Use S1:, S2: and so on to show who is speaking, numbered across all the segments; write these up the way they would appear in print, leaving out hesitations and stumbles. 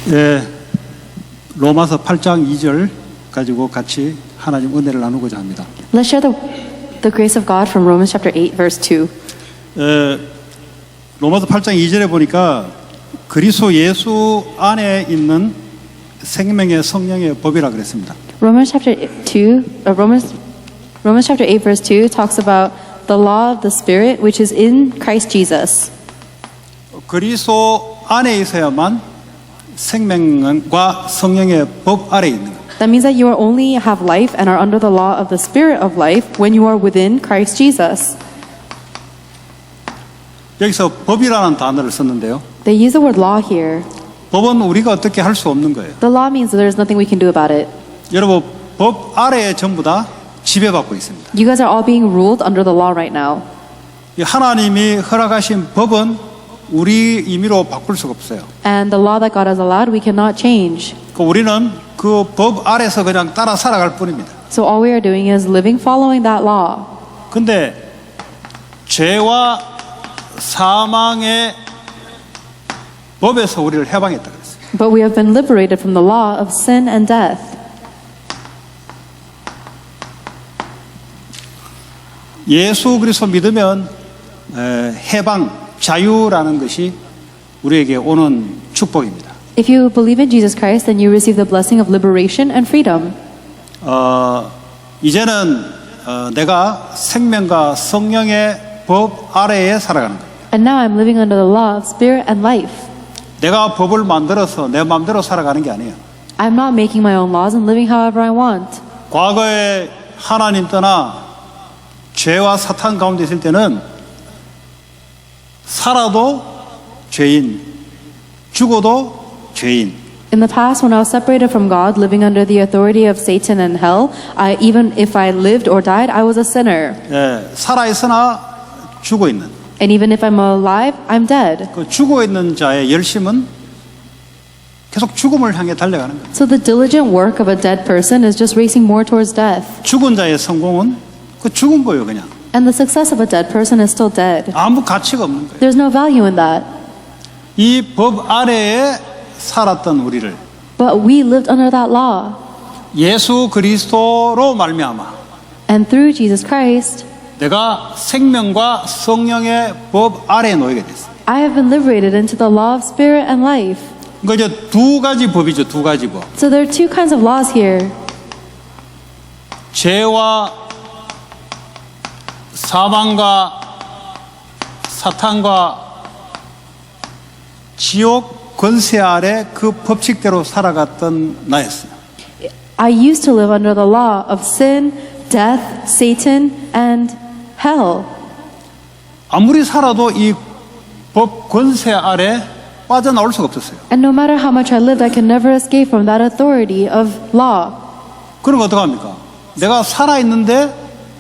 S1: 예, 로마서 8장 2절 가지고 같이 하나님 은혜를 나누고자 합니다.
S2: Let's share the grace of God from Romans chapter 8, verse 2.
S1: 로마서 8장 2절에 보니까 그리스도 예수 안에 있는 생명의 성령의 법이라 그랬습니다.
S2: Romans chapter 8, verse 2 talks about the law of the Spirit, which is in Christ Jesus.
S1: 그리스도 안에 있어야만 생명과 성령의 법 아래에 있는 것.
S2: That means that you are only have life and are under the law of the Spirit of life when you are within Christ Jesus.
S1: 여기서 법이라는 단어를 썼는데요.
S2: They use the word law here.
S1: 법은 우리가 어떻게 할 수 없는 거예요.
S2: The law means that there's nothing we can do about it.
S1: 여러분, 법 아래에 전부 다 지배받고 있습니다.
S2: You guys are all being ruled under the law right now.
S1: 하나님이 허락하신 법은 우리 임의로 바꿀 수가 없어요.
S2: And the law that God has allowed, we cannot change.
S1: 우리는 그 법 아래서 그냥 따라 살아갈 뿐입니다.
S2: So all we are doing is living following that law.
S1: 근데 죄와 사망의 법에서 우리를 해방했다 그랬어요.
S2: But we have been liberated from the law of sin and death.
S1: 예수 그리스도 믿으면 해방, 자유라는 것이 우리에게 오는 축복입니다.
S2: If you believe in Jesus Christ, then you receive the blessing of liberation and freedom.
S1: 이제는 내가 생명과 성령의 법 아래에 살아가는 거예요.
S2: And now I'm living under the law of spirit and life.
S1: 내가 법을 만들어서 내 마음대로 살아가는 게 아니에요.
S2: I'm not making my own laws and living however I want.
S1: 과거에 하나님 떠나 죄와 사탄 가운데 있을 때는 살아도 죄인, 죽어도 죄인.
S2: In the past, when I was separated from God, living under the authority of Satan and hell, even if I lived or died, I was a sinner.
S1: 살아 있으나 죽어 있는.
S2: And even if I'm alive, I'm dead.
S1: 그 죽어 있는 자의 열심은 계속 죽음을 향해 달려가는 거예요.
S2: So the diligent work of a dead person is just racing more towards death.
S1: 죽은 자의 성공은 그 죽은 거예요, 그냥.
S2: And the success of a dead person is still dead.
S1: 아무 가치가 없는 거예요.
S2: There's no value in that.
S1: 이 법 아래에 살았던 우리를
S2: But we lived under that law.
S1: 예수 그리스도로 말미암아
S2: And through Jesus Christ,
S1: 내가 생명과 성령의 법 아래에 놓이게 됐어요.
S2: I have been liberated into the law of spirit and life.
S1: 그러니까 이제 두 가지 법이죠, 두 가지 법.
S2: So there are two kinds of laws here.
S1: 죄와 사망과 사탄과 지옥 권세 아래 그 법칙대로 살아갔던 나였어요.
S2: I used to live under the law of sin, death, Satan, and hell.
S1: 아무리 살아도 이 법 권세 아래 빠져나올 수가 없었어요.
S2: And no matter how much I lived, I could never escape from that authority of law.
S1: 그럼 어떡합니까? 내가 살아있는데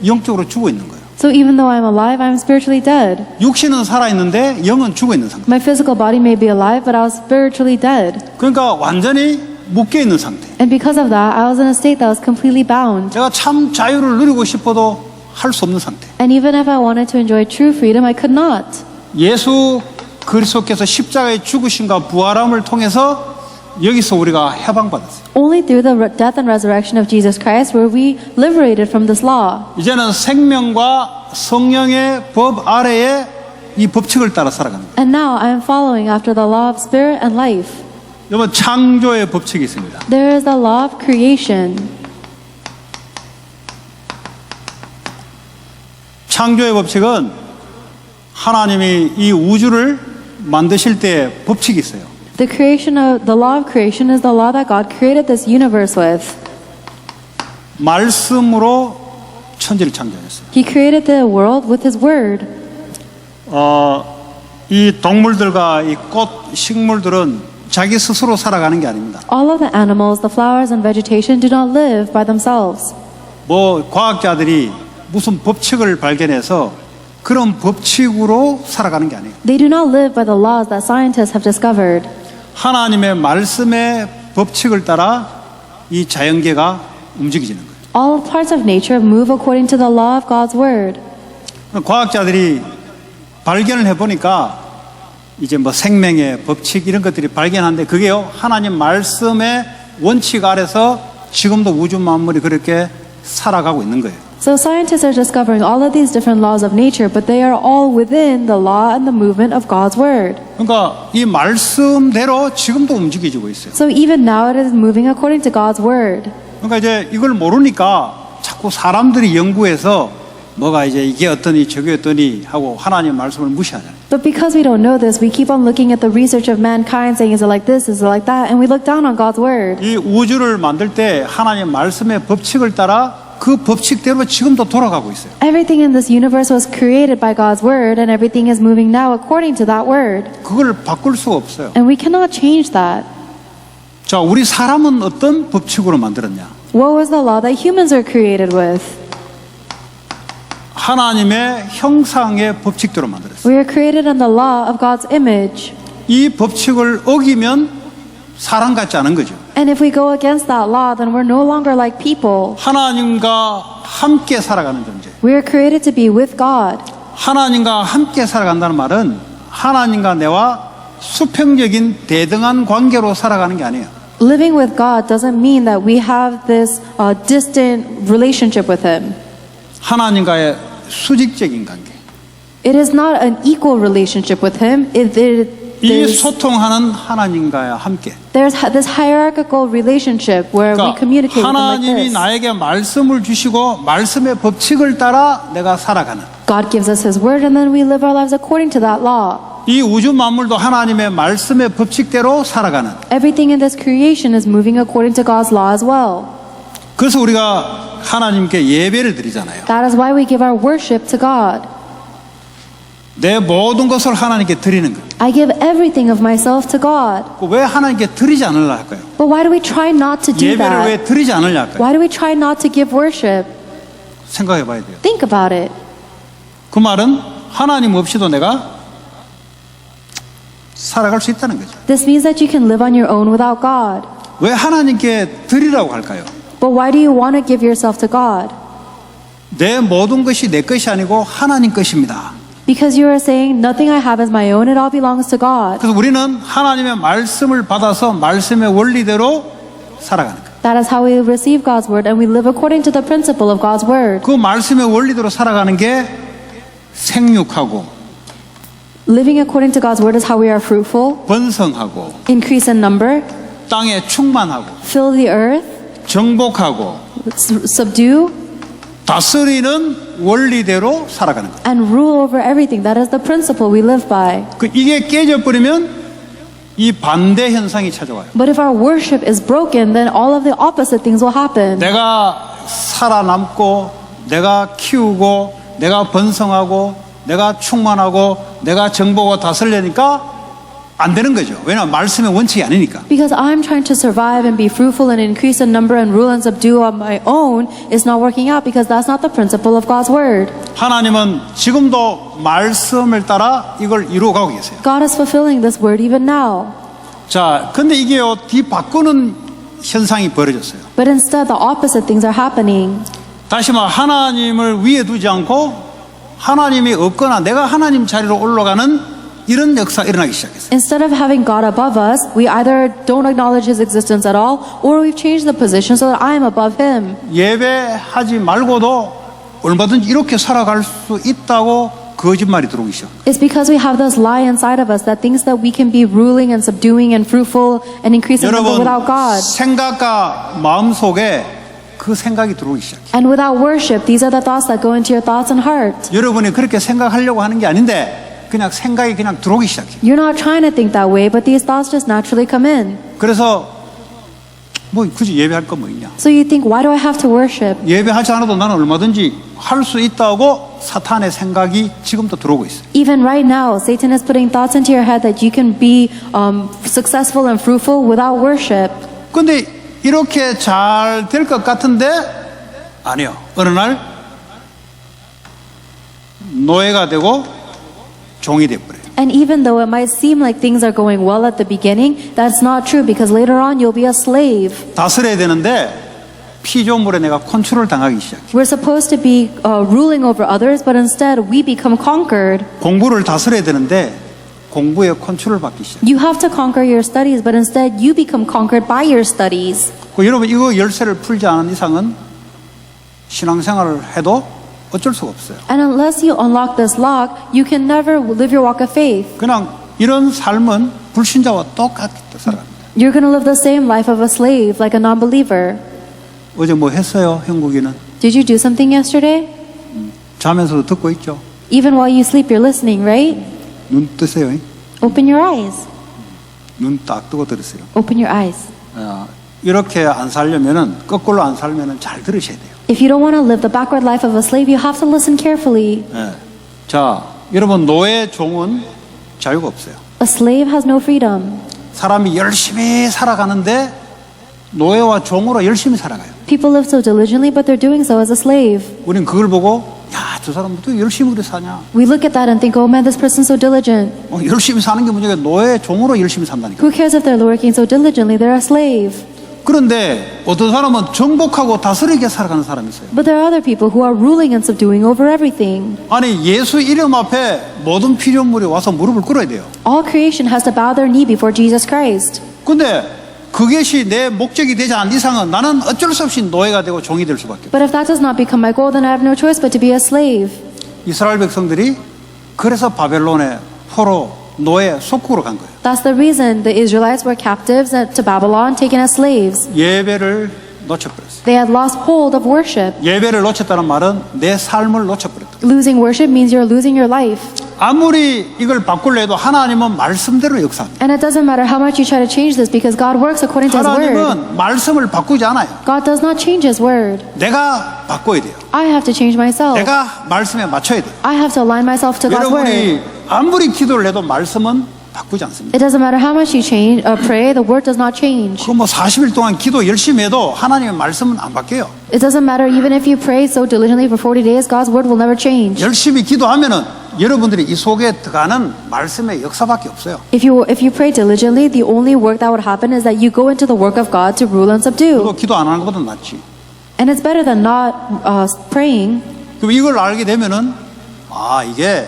S1: 영적으로 죽어 있는 거예요.
S2: So even though I'm alive, I'm spiritually dead.
S1: 육신은 살아있는데 영은 죽어 있는 상태.
S2: My physical body may be alive, but I was spiritually dead.
S1: 그러니까 완전히 묶여 있는 상태.
S2: And because of that, I was in a state that was completely bound.
S1: 내가 참 자유를 누리고 싶어도 할 수 없는 상태.
S2: And even if I wanted to enjoy true freedom, I could not.
S1: 예수 그리스도께서 십자가의 죽으심과 부활함을 통해서 여기서 우리가 해방받았어요.
S2: Only through the death and resurrection of Jesus Christ were we liberated from this law.
S1: 이제는 생명과 성령의 법 아래에 이 법칙을 따라 살아가는 거예요.
S2: And now I am following after the law of spirit and life.
S1: 여러분 창조의 법칙이 있습니다.
S2: There is the law of creation.
S1: 창조의 법칙은 하나님이 이 우주를 만드실 때 법칙이 있어요.
S2: The law of creation is the law that God created this universe with.
S1: 말씀으로 천지를 창조했어요.
S2: He created the world with His word.
S1: 이 동물들과 이 꽃, 식물들은 자기 스스로 살아가는 게 아닙니다.
S2: All of the animals, the flowers and vegetation do not live by themselves.
S1: 과학자들이 무슨 법칙을 발견해서 그런 법칙으로 살아가는 게 아니에요.
S2: They do not live by the laws that scientists have discovered.
S1: 하나님의 말씀의 법칙을 따라 이 자연계가 움직이지는 거예요.
S2: All parts of nature move according to the law of God's word.
S1: 과학자들이 발견을 해보니까 이제 뭐 생명의 법칙 이런 것들이 발견하는데 그게요 하나님 말씀의 원칙 아래서 지금도 우주 만물이 그렇게 살아가고 있는 거예요.
S2: So scientists are discovering all of these different laws of nature, but they are all within the law and the movement of God's word.
S1: 그러니까 이 말씀대로 지금도 움직여지고 있어요.
S2: So even now it is moving according to God's word.
S1: 그러니까 이제 이걸 모르니까 자꾸 사람들이 연구해서 뭐가 이제 이게 어떠니 저게 어떠니 하고 하나님 말씀을 무시하잖아요.
S2: But because we don't know this, we keep on looking at the research of mankind, saying, is it like this, is it like that? And we look down on God's word.
S1: 이 우주를 만들 때 하나님 말씀의 법칙을 따라 그 법칙대로 지금도 돌아가고 있어요.
S2: Everything in this universe was created by God's word, and everything is moving now according to that word.
S1: 그걸 바꿀 수가 없어요.
S2: And we cannot change that.
S1: 자, 우리 사람은 어떤 법칙으로 만들었냐?
S2: What was the law that humans were created with?
S1: 하나님의 형상의 법칙대로 만들었어요.
S2: We are created in the law of God's image.
S1: 이 법칙을 어기면 사람 같지 않은 거죠.
S2: And if we go against that law, then we're no longer like people.
S1: 하나님과 함께 살아가는 존재.
S2: We are created to be with God.
S1: 하나님과 함께 살아간다는 말은 하나님과 내와 수평적인 대등한 관계로 살아가는 게 아니에요.
S2: Living with God doesn't mean that we have this distant relationship with Him.
S1: 하나님과의 수직적인 관계.
S2: It is not an equal relationship with Him.
S1: 이 소통하는 하나님과 함께.
S2: There's this hierarchical relationship where we
S1: 그러니까
S2: communicate with Him like
S1: 하나님이
S2: this.
S1: 나에게 말씀을 주시고 말씀의 법칙을 따라 내가 살아가는.
S2: God gives us His word, and then we live our lives according to that law.
S1: 이 우주 만물도 하나님의 말씀의 법칙대로 살아가는.
S2: Everything in this creation is moving according to God's law as well.
S1: 그래서 우리가 하나님께 예배를 드리잖아요.
S2: That is why we give our worship to God.
S1: 내 모든 것을 하나님께 드리는 거예요.
S2: I give everything of myself to God.
S1: 왜 하나님께 드리지 않으려 할까요?
S2: But why do we try not to do
S1: 예배를 왜
S2: that?
S1: 드리지 않으려 할까요?
S2: Why do we try not to give worship?
S1: 생각해 봐야 돼요.
S2: Think about it.
S1: 그 말은 하나님 없이도 내가 살아갈 수 있다는 거죠.
S2: This means that you can live on your own without God.
S1: 왜 하나님께 드리라고 할까요?
S2: But why do you want to give yourself to God?
S1: 내 모든 것이 내 것이 아니고 하나님 것입니다.
S2: Because you are saying, nothing I have is my own, it all belongs to God.
S1: 그래서 우리는 하나님의 말씀을 받아서 말씀의 원리대로 살아가는 거예요.
S2: That is how we receive God's word, and we live according to the principle of God's word.
S1: 그 말씀의 원리대로 살아가는 게 생육하고
S2: Living according to God's word is how we are fruitful,
S1: 번성하고
S2: increase in number,
S1: 땅에 충만하고
S2: fill the earth,
S1: 정복하고
S2: subdue,
S1: 다스리는 원리대로 살아가는 거예요.
S2: and rule over everything. That is the principle we live by.
S1: 이게 깨져버리면 이 반대 현상이 찾아와요.
S2: But if our worship is broken, then all of the opposite things will happen.
S1: 내가 살아남고 내가 키우고 내가 번성하고 내가 충만하고 내가 정복하고 다스리려니까 안 되는 거죠. 왜냐하면 말씀의 원칙이 아니니까.
S2: Because I'm trying to survive and be fruitful and increase in number and rule and subdue on my own is not working out, because that's not the principle of God's word.
S1: 하나님은 지금도 말씀을 따라 이걸 이루어가고 계세요.
S2: God is fulfilling this word even now.
S1: 자, 근데 이게요 뒤바꾸는 현상이 벌어졌어요.
S2: But instead, the opposite things are happening.
S1: 다시 말 하나님을 위에 두지 않고 하나님이 없거나 내가 하나님 자리로 올라가는 이런 역사가 일어나기 시작했어요.
S2: Instead of having God above us, we either don't acknowledge His existence at all, or we've changed the position so that I am above Him.
S1: 예배하지 말고도 얼마든지 이렇게 살아갈 수 있다고 거짓말이 들어오기 시작.
S2: It's because we have this lie inside of us that thinks that we can be ruling and subduing and fruitful and increasing number
S1: 여러분
S2: without God.
S1: 생각과 마음 속에 그 생각이 들어오기 시작해요.
S2: And without worship, these are the thoughts that go into your thoughts and heart.
S1: 여러분이 그렇게 생각하려고 하는 게 아닌데 그냥 생각이 그냥 들어오기 시작해요.
S2: You're not trying to think that way, but these thoughts just naturally come in.
S1: 그래서 뭐 굳이 예배할 거 뭐 있냐?
S2: So you think, why do I have to worship?
S1: 예배하지 않아도 나는 얼마든지 할 수 있다고 사탄의 생각이 지금도 들어오고 있어요.
S2: Even right now, Satan is putting thoughts into your head that you can be successful and fruitful without worship.
S1: 근데 이렇게 잘 될 것 같은데 아니요. 어느 날 노예가 되고 종이 돼버려요.
S2: And even though it might seem like things are going well at the beginning, that's not true, because later on you'll be a slave.
S1: 다스려야 되는데 피조물에 내가 컨트롤 당하기 시작해.
S2: We're supposed to be ruling over others, but instead we become conquered.
S1: 공부를 다스려야 되는데 공부에 컨트롤 받기 시작.
S2: You have to conquer your studies, but instead you become conquered by your studies.
S1: 여러분 이거 열쇠를 풀지 않은 이상은 신앙생활을 해도 어쩔 수가 없어요.
S2: And unless you unlock this lock, you can never live your walk of faith.
S1: 그냥 이런 삶은 불신자와 똑같이 살아갑니다.
S2: You're going to live the same life of a slave, like a non-believer.
S1: 어제 뭐 했어요, 형국이는?
S2: Did you do something yesterday?
S1: 자면서도 듣고 있죠.
S2: Even while you sleep, you're listening, right?
S1: 눈 뜨세요.
S2: Open your eyes.
S1: 눈 딱 뜨고 들으세요.
S2: Open your eyes.
S1: 이렇게 안 살려면은 거꾸로 안 살면은 잘 들으셔야 돼요.
S2: If you don't want to live the backward life of a slave, you have to listen carefully.
S1: 예. 자, 여러분 노예 종은 자유가 없어요.
S2: A slave has no freedom.
S1: 사람이 열심히 살아가는데 노예와 종으로 열심히 살아가요.
S2: People live so diligently, but they're doing so as a slave.
S1: 우린 그걸 보고 야, 저 사람 또 열심히 그래 사냐?
S2: We look at that and think, oh man, this person's so diligent.
S1: 열심히 사는 게 문제가 노예 종으로 열심히 산다니까.
S2: Who cares if they're working so diligently? They're a slave.
S1: 그런데 어떤 사람은 정복하고 다스리게 살아가는 사람이 있어요.
S2: But there are other people who are ruling and subduing over everything.
S1: 아니 예수 이름 앞에 모든 피조물이 와서 무릎을 꿇어야 돼요.
S2: All creation has to bow their knee before Jesus Christ.
S1: 근데 그것이 내 목적이 되지 않는 이상은 나는 어쩔 수 없이 노예가 되고 종이 될 수밖에 없어요.
S2: But if that does not become my goal, then I have no choice but to be a slave.
S1: 이스라엘 백성들이 그래서 바벨론의 포로 노예 속국으로 간 거예요.
S2: That's the reason the Israelites were captives to Babylon, taken as slaves.
S1: 예배를 놓쳐버렸어요.
S2: They had lost hold of worship.
S1: 예배를 놓쳤다는 말은 내 삶을 놓쳐버렸다.
S2: Losing worship means you're losing your life.
S1: 아무리 이걸 바꾸려 해도 하나님은 말씀대로 역사합니다.
S2: And it doesn't matter how much you try to change this because God works according to His word.
S1: 하나님은 말씀을 바꾸지 않아요.
S2: God does not change His word.
S1: 내가 바꿔야 돼요.
S2: I have to change myself.
S1: 내가 말씀에 맞춰야 돼요.
S2: I have to align myself to God's word.
S1: 여러분이 아무리 기도를 해도 말씀은 바꾸지 않습니다.
S2: It doesn't matter how much you change or pray, the word does not change.
S1: 그 뭐 40일 동안 기도 열심히 해도 하나님의 말씀은 안 바뀌어요.
S2: It doesn't matter even if you pray so diligently for 40 days, God's word will never change.
S1: 열심히 기도하면은 여러분들이 이 속에 들어가는 말씀의 역사밖에 없어요.
S2: If you pray diligently, the only work that would happen is that you go into the work of God to rule and subdue.
S1: 그거 기도 안 하는 것보다 낫지.
S2: And it's better than not praying.
S1: 그럼 이걸 알게 되면은 아 이게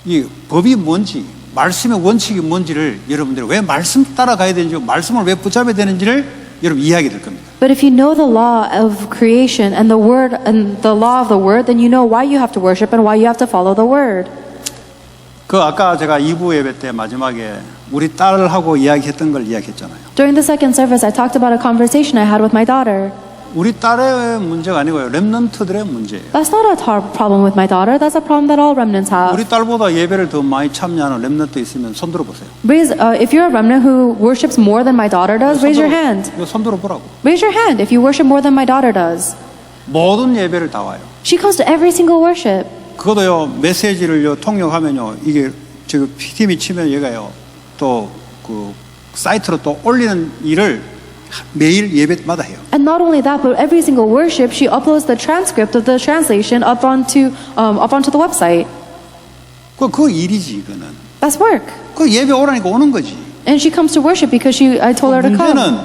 S1: 이 법이 뭔지 말씀의 원칙이 뭔지를 여러분들이 왜 말씀 따라가야 되는지 말씀을 왜 붙잡아야 되는지를 여러분 이해하게 될 겁니다.
S2: But if you know the law of creation and the word and the law of the word, then you know why you have to worship and why you have to follow the word.
S1: 그 아까 제가 2부 예배 때 마지막에 우리 딸하고 이야기했던 걸 이야기했잖아요.
S2: During the second service, I talked about a conversation I had with my daughter.
S1: 우리 딸의 문제가 아니고요. 렘넌트들의 문제예요.
S2: That's not a problem with my daughter. That's a problem that all remnants have.
S1: 우리 딸보다 예배를 더 많이 참여하는 렘넌트 있으면 손 들어보세요.
S2: If you're a remnant who worships more than my daughter does, raise your hand.
S1: 손 들어보라고.
S2: Raise your hand if you worship more than my daughter does.
S1: 모든 예배를 다 와요.
S2: She comes to every single worship.
S1: 그것도요 메시지를요 통역하면요 이게 지금 PTV 치면 얘가요 또 그 사이트로 또 올리는 일을 매일 예배마다 해요.
S2: And not only that, but every single worship, she uploads the transcript of the translation up onto the website.
S1: 그 일이지 이거는.
S2: That's work.
S1: 그 예배 오라니까 오는 거지.
S2: And she comes to worship because I told her to come.
S1: 문제는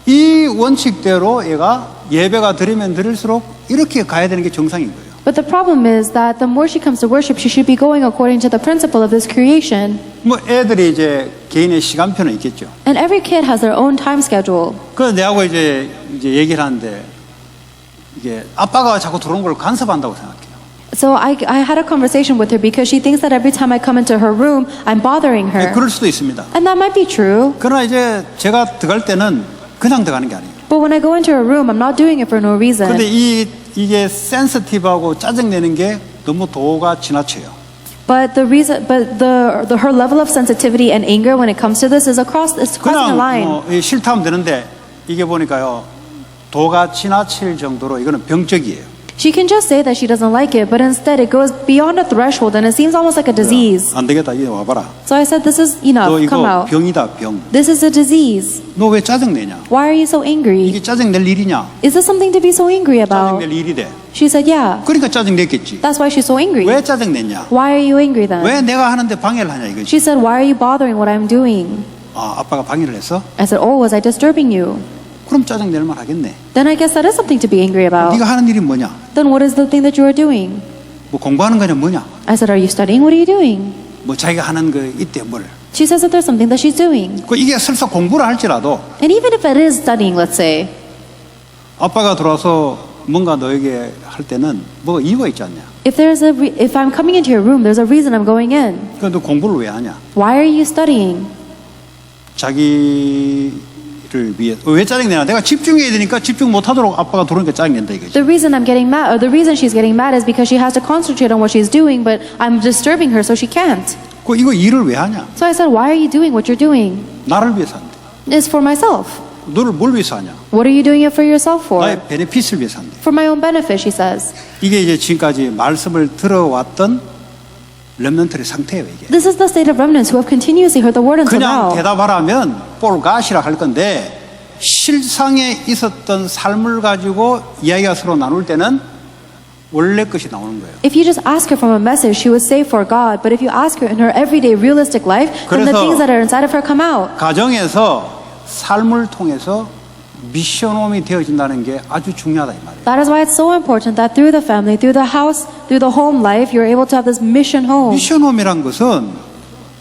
S1: 이 원칙대로 얘가 예배가 드리면 드릴수록 이렇게 가야 되는 게 정상인 거예요.
S2: But the problem is that the more she comes to worship, she should be going according to the principle of this creation.
S1: 뭐 애들이 이제 개인의 시간표는 있겠죠.
S2: And every kid has their own time schedule.
S1: 그래서 내하고 이제 얘기를 하는데 이게 아빠가 자꾸 들어오는 걸 간섭한다고 생각해요.
S2: So I had a conversation with her because she thinks that every time I come into her room, I'm bothering her.
S1: 그럴 수도 있습니다.
S2: And that might be true.
S1: 그러나 이제 제가 들어갈 때는 그냥 들어가는 게 아니에요.
S2: But when I go into her room, I'm not doing it for no reason.
S1: 근데 이게 센시티브하고 짜증내는 게 너무 도가 지나쳐요.
S2: But her level of sensitivity and anger when it comes to this is crossing the line.
S1: 그냥 싫다면 되는데 이게 보니까요 도가 지나칠 정도로 이거는 병적이에요.
S2: She can just say that she doesn't like it, but instead it goes beyond a threshold and it seems almost like a disease.
S1: 안 되겠다 이제 와봐라.
S2: So I said, this is
S1: 너
S2: enough,
S1: 이거
S2: come out.
S1: 병이다 병.
S2: This is a disease.
S1: 너 왜 짜증내냐?
S2: Why are you so angry?
S1: 이게 짜증낼 일이냐?
S2: Is this something to be so angry about?
S1: 짜증낼 일이래.
S2: She said, yeah.
S1: 그러니까 짜증냈겠지.
S2: That's why she's so angry.
S1: 왜 짜증냈냐?
S2: Why are you angry then?
S1: 왜 내가 하는데 방해를 하냐 이거지.
S2: She said, why are you bothering what I'm doing?
S1: 아, 아빠가 방해를 했어?
S2: I said, oh, was I disturbing you?
S1: 그럼 짜증낼 만 하겠네.
S2: Then I guess that is something to be angry about.
S1: 네가 하는 일이 뭐냐?
S2: Then what is the thing that you are doing?
S1: 뭐 공부하는 거냐 뭐냐?
S2: I said, are you studying? What are you doing?
S1: 뭐 자기가 하는 그 이때 뭘.
S2: She says that there's something that she's doing.
S1: 그 이게 설사 공부를 할지라도
S2: And even if it is studying, let's say,
S1: 아빠가 들어와서 뭔가 너에게 할 때는 뭐 이유가 있지 않냐.
S2: if I'm coming into your room, there's a reason I'm going in.
S1: 그런데 공부를 왜 하냐.
S2: Why are you studying?
S1: 자기를 위해. 왜 짜증내냐. 내가 집중해야 되니까 집중 못하도록 아빠가 들어오니까 짜증낸다 이거지.
S2: The reason I'm getting mad, or the reason she's getting mad is because she has to concentrate on what she's doing, but I'm disturbing her so she can't.
S1: 그 이거 일을 왜 하냐.
S2: So I said, why are you doing what you're doing?
S1: 나를 위해서 한대.
S2: It's for myself.
S1: 너를 뭘 위해서 하냐.
S2: What are you doing it for yourself for?
S1: 나의 베네핏을 위해서 한대.
S2: For my own benefit, she says.
S1: 이게 이제 지금까지 말씀을 들어왔던 렘넌트의 상태예요 이게.
S2: This is the state of remnants who have continuously heard the word until
S1: 그냥
S2: now.
S1: 대답하라면 볼가시라 할 건데 실상에 있었던 삶을 가지고 이야기가 서로 나눌 때는 원래 것이 나오는 거예요.
S2: If you just ask her from a message, she would say for God. But if you ask her in her everyday realistic life, then the
S1: 그래서
S2: things that are inside of her come out.
S1: 가정에서 삶을 통해서 미션홈이 되어진다는 게 아주 중요하다 이 말이에요.
S2: That is why it's so important that through the family, through the house, through the home life, you're able to have this mission home.
S1: 미션홈이란 것은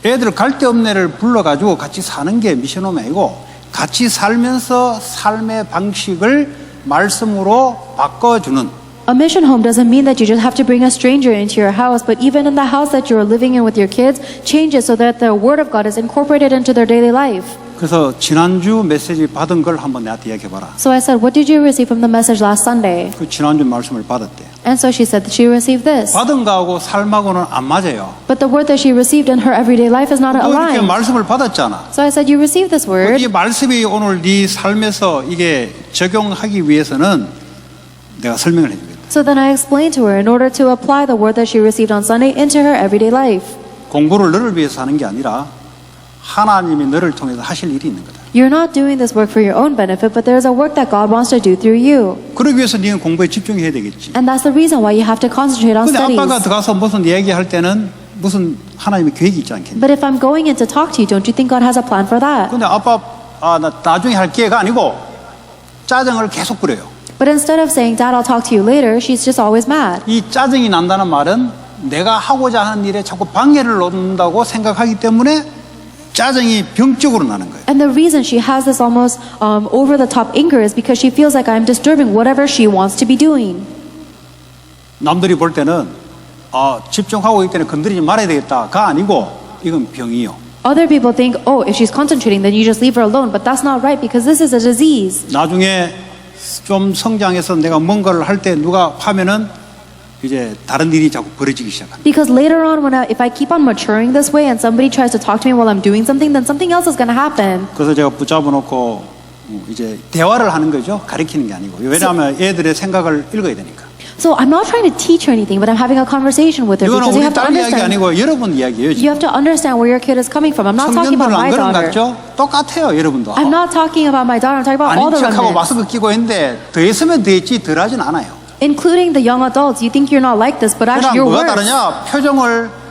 S1: 애들 갈 데 없네를 불러가지고 같이 사는 게 미션홈이 아니고 같이 살면서 삶의 방식을 말씀으로 바꿔주는.
S2: A mission home doesn't mean that you just have to bring a stranger into your house, but even in the house that you're living in with your kids, change it so that the word of God is incorporated into their daily life.
S1: 그래서 지난주 메시지 받은 걸 한번 내한테 이야기해봐라.
S2: So I said, what did you receive from the message last Sunday?
S1: 그 지난주 말씀을 받았대.
S2: And so she said that she received this.
S1: 받은 거하고 삶하고는 안 맞아요.
S2: But the word that she received in her everyday life is not
S1: 너 이렇게
S2: aligned.
S1: 말씀을 받았잖아.
S2: So I said, you received this word.
S1: 이 말씀이 오늘 네 삶에서 이게 적용하기 위해서는 내가 설명을 해주겠다.
S2: So then I explained to her in order to apply the word that she received on Sunday into her everyday life.
S1: 공부를 너를 위해서 하는 게 아니라 하나님이 너를 통해서 하실 일이 있는 거다.
S2: You're not doing this work for your own benefit, but there's a work that God wants to do through you.
S1: 그러기 위해서 네가 공부에 집중해야 되겠지.
S2: And that's the reason why you have to concentrate on
S1: 근데 아빠가
S2: studies.
S1: 들어가서 무슨 얘기할 때는 무슨 하나님의 계획이 있지 않겠니?
S2: But if I'm going in to talk to you, don't you think God has a plan for that?
S1: 근데 아빠 나 나중에 할 기회가 아니고 짜증을 계속 부려요.
S2: But instead of saying, Dad, I'll talk to you later, she's just always mad.
S1: 이 짜증이 난다는 말은 내가 하고자 하는 일에 자꾸 방해를 놓는다고 생각하기 때문에 짜증이 병적으로 나는 거예요.
S2: And the reason she has this almost over-the-top anger is because she feels like I'm disturbing whatever she wants to be doing.
S1: 남들이 볼 때는 집중하고 있기 때문에 건드리지 말아야 되겠다가 아니고 이건 병이요.
S2: Other people think, oh, if she's concentrating, then you just leave her alone. But that's not right because this is a disease.
S1: 나중에 좀 성장해서 내가 뭔가를 할 때 누가 하면은 이제 다른 일이 자꾸 벌어지기 시작합니다.
S2: Because later on, if I keep on maturing this way and somebody tries to talk to me while I'm doing something, then something else is going to happen.
S1: 그래서 제가 붙잡아 놓고 이제 대화를 하는 거죠. 가르치는 게 아니고. 왜냐하면 애들의 생각을 읽어야 되니까.
S2: So I'm not trying to teach her anything, but I'm having a conversation with her
S1: 이거는
S2: because you
S1: 우리
S2: have to
S1: 딸 이야기
S2: understand.
S1: 아니고 여러분 이야기예요.
S2: You have to understand where your kid is coming from. I'm not talking about
S1: 청년들은 안
S2: my
S1: 그런 것
S2: daughter.
S1: 같죠? 똑같아요, 여러분도.
S2: I'm not talking about my daughter. I'm talking about all
S1: 아닌
S2: the
S1: 척하고
S2: remnants,
S1: 마스크 끼고 했는데 더 했으면 더 했지 덜 하진 않아요.
S2: including the young adults. You think you're not like this, but
S1: 그러나
S2: actually you're
S1: 뭐가
S2: worse.
S1: 다르냐?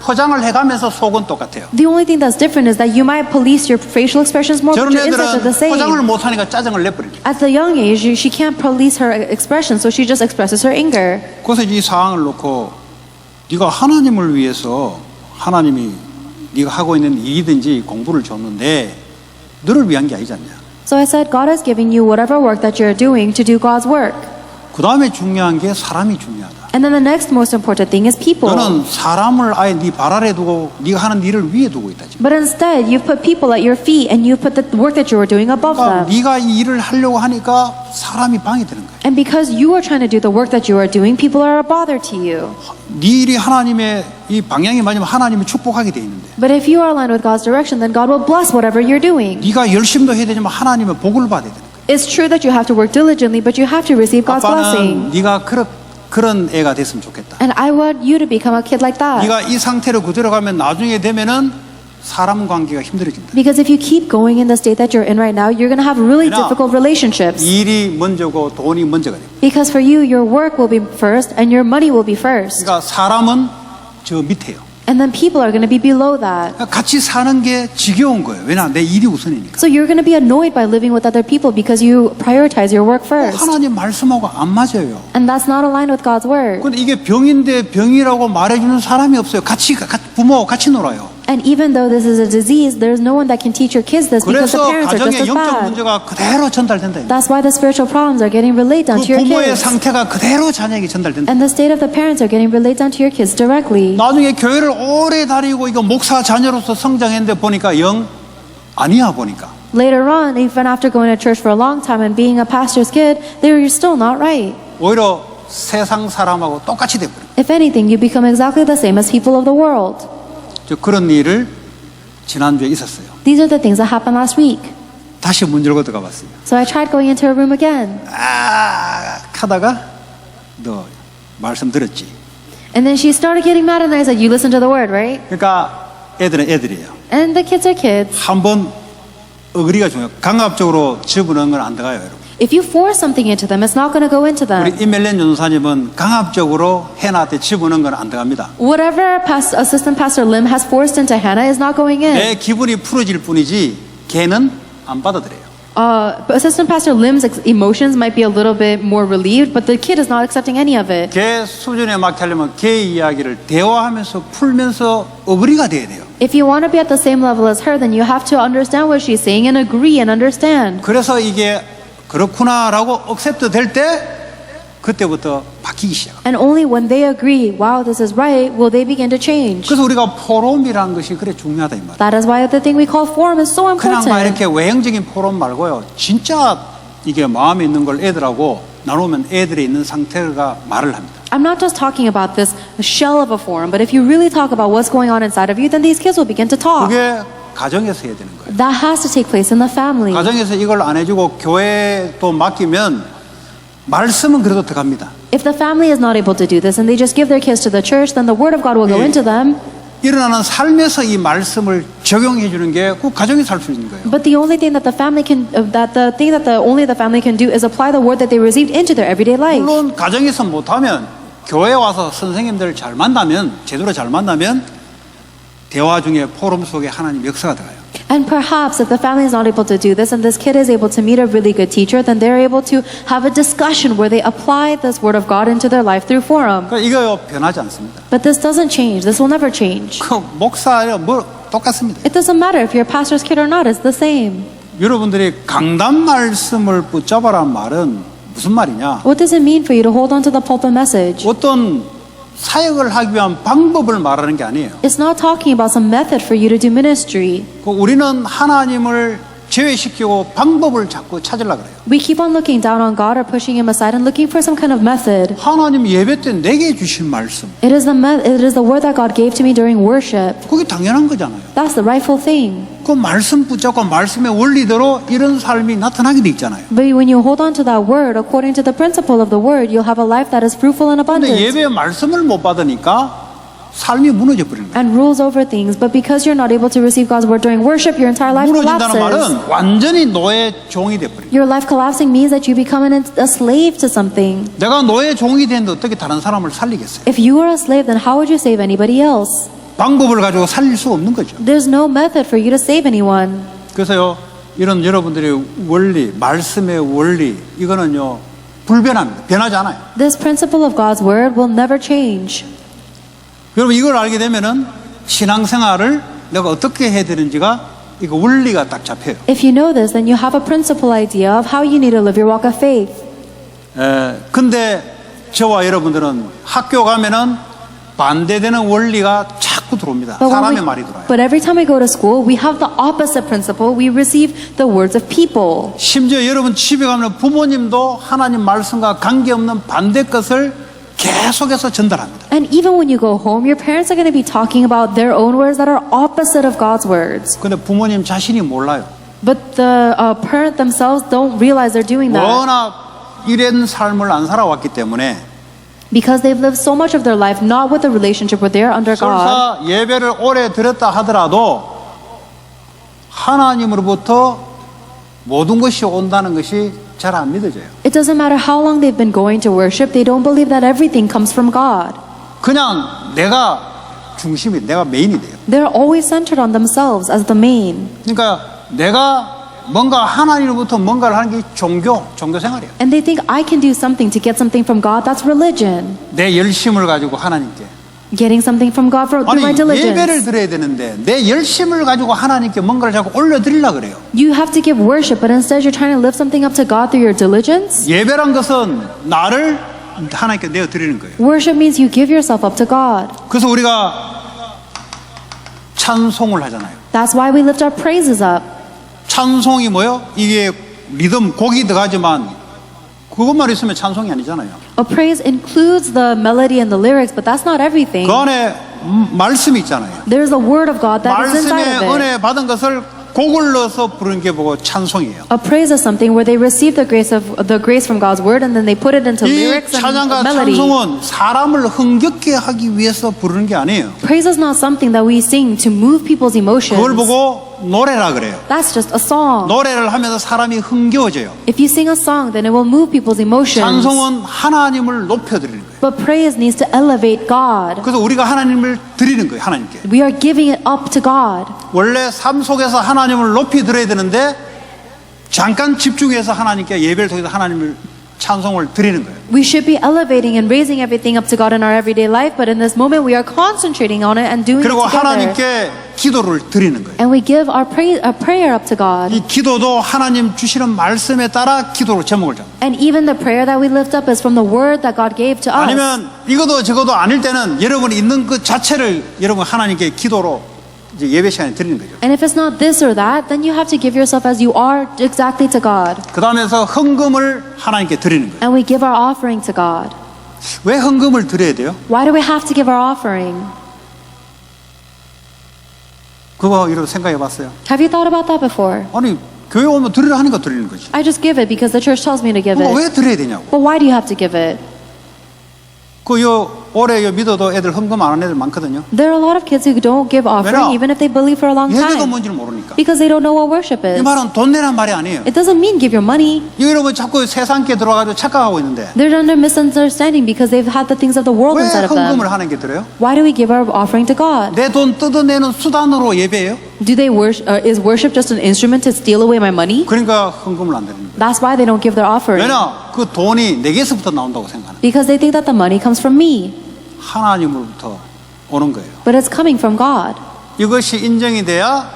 S1: 포장을 해가면서 속은 똑같아요.
S2: The only thing that's different is that you might police your facial expressions more, but
S1: 저런
S2: your insides are the
S1: 애들은 포장을
S2: same.
S1: 못하니까 짜증을 내버리죠.
S2: At the young age, she can't police her expressions, so she just expresses her anger.
S1: 그래서 이 상황을 놓고 네가 하나님을 위해서 하나님이 네가 하고 있는 일이든지 공부를 줬는데 너를 위한 게 아니지 않냐.
S2: So I said, God is giving you whatever work that you're doing to do God's work.
S1: 그 다음에 중요한 게 사람이 중요하다.
S2: And then the next most important thing is people.
S1: 너는 사람을 아예 네 발 아래 두고 네가 하는 일을 위에 두고 있다. 지금.
S2: But instead, you've put people at your feet and you put the work that you are doing above
S1: 그러니까
S2: them.
S1: 네가 이 일을 하려고 하니까 사람이 방해되는 거야.
S2: And because you are trying to do the work that you are doing, people are a bother to you.
S1: 네 일이 하나님의 이 방향이 맞으면 하나님이 축복하게 돼 있는데
S2: But if you are aligned with God's direction, then God will bless whatever you're doing.
S1: 네가 열심도 해야 되지만 하나님의 복을 받아야 되는 거야.
S2: It's true that you have to work diligently, but you have to receive God's blessing.
S1: 아빠는 네가 그런 애가 됐으면 좋겠다.
S2: And I want you to become a kid like that.
S1: 네가 이 상태로 그대로 가면 나중에 되면은 사람 관계가 힘들어진다.
S2: Because if you keep going in the state that you're in right now, you're going to have really
S1: 왜냐?
S2: difficult relationships.
S1: 일이 먼저고 돈이 먼저가 돼.
S2: Because for you, your work will be first and your money will be first.
S1: 그러니까 사람은 저 밑에요.
S2: And then people are going to be below that.
S1: 그러니까 같이 사는 게 지겨운 거예요. 왜냐? 내 일이 우선이니까.
S2: So you're going to be annoyed by living with other people because you prioritize your work first.
S1: 하나님 말씀하고 안 맞아요.
S2: And that's not aligned with God's word.
S1: 근데 이게 병인데 병이라고 말해주는 사람이 없어요. 같이 부모하고 같이 놀아요.
S2: And even though this is a disease, there's no one that can teach your kids this because the
S1: 그래서
S2: parents are just
S1: 가정의
S2: as
S1: 영적
S2: bad.
S1: 문제가 그대로 전달된다.
S2: That's why the spiritual problems are getting relayed down
S1: 그
S2: to your
S1: 부모의
S2: kids.
S1: 상태가 그대로 자녀에게 전달된다.
S2: And the state of the parents are getting relayed down to your kids directly.
S1: 나중에 교회를 오래 다니고 이거 목사 자녀로서 성장했는데 보니까 영 아니야 보니까.
S2: Later on, even after going to church for a long time and being a pastor's kid, you're still not right.
S1: 오히려 세상 사람하고 똑같이 돼버려.
S2: If anything, you become exactly the same as people of the world.
S1: 저 그런 일을 지난주에 있었어요.
S2: These are the things that happened last week.
S1: 다시 문 열고 들어가 봤어요.
S2: So I tried going into her room again.
S1: 하다가 너 말씀 들었지.
S2: And then she started getting mad and I said, you listen to the word, right?
S1: 그러니까 애들은 애들이에요.
S2: And the kids are kids.
S1: 한번 어그리가 중요해요. 강압적으로 집어넣는 건 안 들어가요, 여러분.
S2: If you force something into them, it's not going to go into
S1: 우리
S2: them.
S1: 이멜렌 전도사님은 강압적으로 해나한테 집어넣는 건 안 들어갑니다.
S2: Whatever Assistant Pastor Lim has forced into Hannah is not going in.
S1: 내 기분이 풀어질 뿐이지 걔는 안 받아들여요.
S2: Assistant Pastor Lim's emotions might be a little bit more relieved, but the kid is not accepting any of it.
S1: 걔 수준에 맞게 하려면 걔 이야기를 대화하면서 풀면서 어그리가 돼야 돼요.
S2: If you want to be at the same level as her, then you have to understand what she's saying and agree and understand.
S1: 그래서 이게 그렇구나라고 억셉트 될 때 그때부터 바뀌기 시작합니다.
S2: And only when they agree, wow, this is right, will they begin to change.
S1: 그래서 우리가 포럼이라는 것이 그래 중요하다 이 말이에요.
S2: That is why the thing we call forum is so
S1: 그냥 막
S2: important.
S1: 이렇게 외형적인 포럼 말고요. 진짜 이게 마음에 있는 걸 애들하고 나누면 애들이 있는 상태가 말을 합니다.
S2: I'm not just talking about this shell of a forum, but if you really talk about what's going on inside of you, then these kids will begin to talk.
S1: 그게 가정에서 해야 되는 거예요.
S2: That has to take place in the family.
S1: 가정에서 이걸 안 해주고 교회도 맡기면 말씀은 그래도 들어갑니다.
S2: If the family is not able to do this and they just give their kids to the church, then the word of God will go into them.
S1: 일어나는 삶에서 이 말씀을 적용해 주는 게 그 가정이 살 수 있는 거예요.
S2: But the only thing that the family can, only the family can do is apply the word that they received into their everyday life.
S1: 물론 가정에서 못하면 교회 와서 선생님들 잘 만나면 제대로 잘 만나면 대화 중에 포럼 속에 하나님 역사가 들어가요.
S2: And perhaps if the family is not able to do this and this kid is able to meet a really good teacher, then they're able to have a discussion where they apply this word of God into their life through forum.
S1: 그러니까 이거 변하지 않습니다.
S2: But this doesn't change. This will never change.
S1: 그 목사야 뭐 똑같습니다.
S2: It doesn't matter if you're a pastor's kid or not, it's the same.
S1: 여러분들이 강단 말씀을 붙잡아라는 말은 무슨 말이냐?
S2: What does it mean for you to hold on to the pulpit message?
S1: 어떤 사역을 하기 위한 방법을 말하는 게 아니에요.
S2: It's not talking about some method for you to do ministry.
S1: 그 우리는 하나님을 제외시키고 방법을 자꾸 찾으려고 그래요.
S2: We keep on looking down on God or pushing Him aside and looking for some kind of method.
S1: 하나님 예배 때 내게 주신 말씀.
S2: It is the word that God gave to me during worship.
S1: 그게 당연한 거잖아요.
S2: That's the rightful thing.
S1: 그 말씀 붙잡고 말씀의 원리대로 이런 삶이 나타나게 돼 있잖아요.
S2: But when you hold on to that word, according to the principle of the word, you'll have a life that is fruitful and
S1: 근데
S2: abundant.
S1: 예배의 말씀을 못 받으니까 삶이 무너져 버리는 거예요.
S2: And rules over things. But because you're not able to receive God's word during worship, your entire life
S1: 무너진다는
S2: collapses.
S1: 말은 완전히 노예 종이 돼 버려요.
S2: Your life collapsing means that you become a slave to something.
S1: 내가 노예 종이 되는데 어떻게 다른 사람을 살리겠어요?
S2: If you are a slave, then how would you save anybody else?
S1: 방법을 가지고 살릴 수 없는 거죠.
S2: There's no method for you to save anyone.
S1: 그래서요, 이런 여러분들의 원리, 말씀의 원리, 이거는요, 불변합니다. 변하지 않아요.
S2: This principle of God's word will never change.
S1: 여러분, 이걸 알게 되면은 신앙생활을 내가 어떻게 해야 되는지가 이거 원리가 딱 잡혀요.
S2: If you know this, then you have a principle idea of how you need to live your walk of faith.
S1: 근데 저와 여러분들은 학교 가면은 반대되는 원리가 자꾸 들어옵니다. 사람의 말이 들어와요.
S2: But every time we go to school, we have the opposite principle. We receive the words of people.
S1: 심지어 여러분 집에 가면 부모님도 하나님 말씀과 관계없는 반대 것을 계속해서 전달합니다.
S2: And even when you go home, your parents are going to be talking about their own words that are opposite of God's words.
S1: 근데 부모님 자신이 몰라요.
S2: But the parent themselves don't realize they're doing that.
S1: 워낙 이런 삶을 안 살아왔기 때문에
S2: Because they've lived so much of their life not with a relationship where they're under God.
S1: 설사 예배를 오래 드렸다 하더라도 하나님으로부터 모든 것이 온다는 것이 잘 안 믿어져요.
S2: It doesn't matter how long they've been going to worship, they don't believe that everything comes from God.
S1: 그냥 내가 중심이, 내가 메인이 돼요.
S2: They're always centered on themselves as the main.
S1: 그러니까 내가 뭔가 하나님으로부터 뭔가를 하는 게 종교 생활이에요.
S2: And they think I can do something to get something from God. That's religion.
S1: 내 열심을 가지고 하나님께
S2: getting something from God through
S1: 아니
S2: my
S1: 예배를
S2: diligence.
S1: 드려야 되는데 내 열심을 가지고 하나님께 뭔가를 자꾸 올려드리려고 그래요.
S2: You have to give worship, but instead you're trying to lift something up to God through your diligence.
S1: 예배란 것은 나를 하나님께 내어드리는 거예요.
S2: Worship means you give yourself up to God.
S1: 그래서 우리가 찬송을 하잖아요.
S2: That's why we lift our praises up.
S1: 찬송이 뭐요? 이게 리듬, 곡이 들어가지만 그것만 있으면 찬송이 아니잖아요.
S2: A praise includes the melody and the lyrics, but that's not everything.
S1: 그 안에 말씀이 있잖아요.
S2: There's the word of God that is inside
S1: 말씀에
S2: of it.
S1: 은혜 받은 것을 곡을 넣어서 부르는 게 뭐고 찬송이에요.
S2: A praise is something where they receive the grace from God's word and then they put it into
S1: 이
S2: lyrics and
S1: 찬양과
S2: melody.
S1: 찬송은 사람을 흥겹게 하기 위해서 부르는 게 아니에요.
S2: Praise is not something that we sing to move people's emotions.
S1: 그걸 보고 노래라 그래요.
S2: That's just a song.
S1: 노래를 하면서 사람이 흥겨워져요.
S2: If you sing a song, then it will move people's emotions.
S1: 찬송은 하나님을 높여드리는 거예요.
S2: But praise needs to elevate God.
S1: 그래서 우리가 하나님을 드리는 거예요. 하나님께.
S2: We are giving it up to God.
S1: 원래 삶 속에서 하나님을 높이 드려야 되는데 잠깐 집중해서 하나님께 예배를 통해서 하나님을 찬송을 드리는 거예요.
S2: We should be elevating and raising everything up to God in our everyday life, but in this moment we are concentrating on it and doing it
S1: 그리고
S2: together.
S1: 하나님께 기도를 드리는 거예요.
S2: And we give our prayer up to God.
S1: 이 기도도 하나님 주시는 말씀에 따라 기도로 제목을 잡아요.
S2: And even the prayer that we lift up is from the word that God gave to us.
S1: 아니면 이것도 저것도 아닐 때는 여러분이 있는 그 자체를 여러분 하나님께 기도로 이제 예배 시간에 드리는 거죠.
S2: And if it's not this or that, then you have to give yourself as you are exactly to God.
S1: 그 다음에서 헌금을 하나님께 드리는 거예요.
S2: And we give our offering to God.
S1: 왜 헌금을 드려야 돼요?
S2: Why do we have to give our offering?
S1: 그거 여러분 생각해 봤어요?
S2: Have you thought about that before?
S1: 아니 교회 오면 드리려 하니까 드리는 거지.
S2: I just give it because the church tells me to give
S1: 그거
S2: it.
S1: 왜 드려야 되냐고.
S2: But why do you have to give it?
S1: 올해 믿어도 애들 헌금 안 하는 애들 많거든요.
S2: There are a lot of kids who don't give offering even if they believe for a long
S1: 예배가
S2: time
S1: 뭔지를 모르니까.
S2: because they don't know what worship
S1: 이
S2: is.
S1: 말은 돈 내란 말이 아니에요.
S2: It doesn't mean give your money.
S1: 여러분 자꾸 세상께 들어가서 착각하고 있는데
S2: They're under misunderstanding because they've had the things of the world
S1: 왜
S2: inside of them.
S1: 헌금을 하는 게 들어요?
S2: Why do we give our offering to God?
S1: 내 돈 뜯어내는 수단으로 예배예요?
S2: Do they worship? Is worship just an instrument to steal away my money?
S1: 그러니까 헌금을 안 드리는 거예요.
S2: That's why they don't give their offering.
S1: 왜냐? 그 돈이 내게서부터 나온다고 생각하는 거예요.
S2: Because they think that the money comes from me,
S1: 하나님으로부터 오는 거예요.
S2: but it's coming from God.
S1: 이것이 인정이 돼야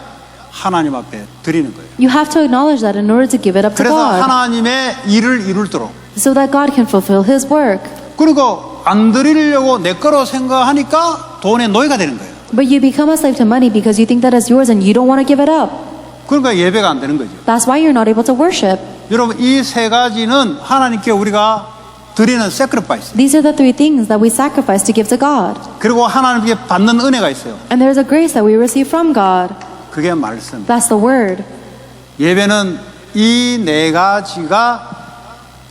S1: 하나님 앞에 드리는 거예요.
S2: You have to acknowledge that in order to give it up to
S1: 그래서
S2: God,
S1: 하나님의 일을 이룰도록.
S2: so that God can fulfill His work.
S1: 그리고 안 드리려고 내 거로 생각하니까 돈의 노예가 되는 거예요.
S2: But you become a slave to money because you think that it's yours and you don't want to give it up.
S1: 그러니까 예배가 안 되는 거죠.
S2: That's why you're not able to worship.
S1: 여러분 이 세 가지는 하나님께 우리가 드리는 sacrifice.
S2: These are the three things that we sacrifice to give to God.
S1: 그리고 하나님께 받는 은혜가 있어요.
S2: And there's a grace that we receive from God.
S1: 그게 말씀.
S2: That's the word.
S1: 예배는 이 네 가지가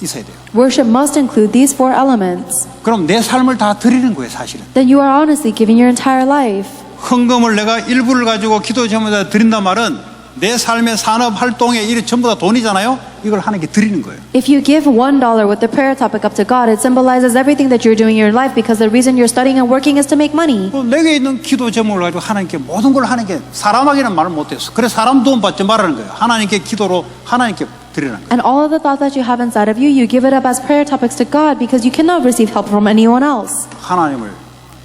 S1: 있어야 돼요.
S2: Worship must include these four elements.
S1: 그럼 내 삶을 다 드리는 거예요, 사실은.
S2: Then you are honestly giving your entire life.
S1: 헌금을 내가 일부를 가지고 기도 제목에다 드린단 말은 내 삶의 산업 활동에 이 전부 다 돈이잖아요. 이걸 하나님께 드리는 거예요.
S2: If you give $1 with the prayer topic up to God, it symbolizes everything that you're doing in your life because the reason you're studying and working is to make money.
S1: 내게 있는 기도 제목을 가지고 하나님께 모든 걸 하나님께 사람에게는 말을 못해서 그래서 사람 도움 받지 말라는 거예요. 하나님께 기도로 하나님께 드리라는 거예요.
S2: And all of the thoughts that you have inside of you, you give it up as prayer topics to God because you cannot receive help from anyone else.
S1: 하나님을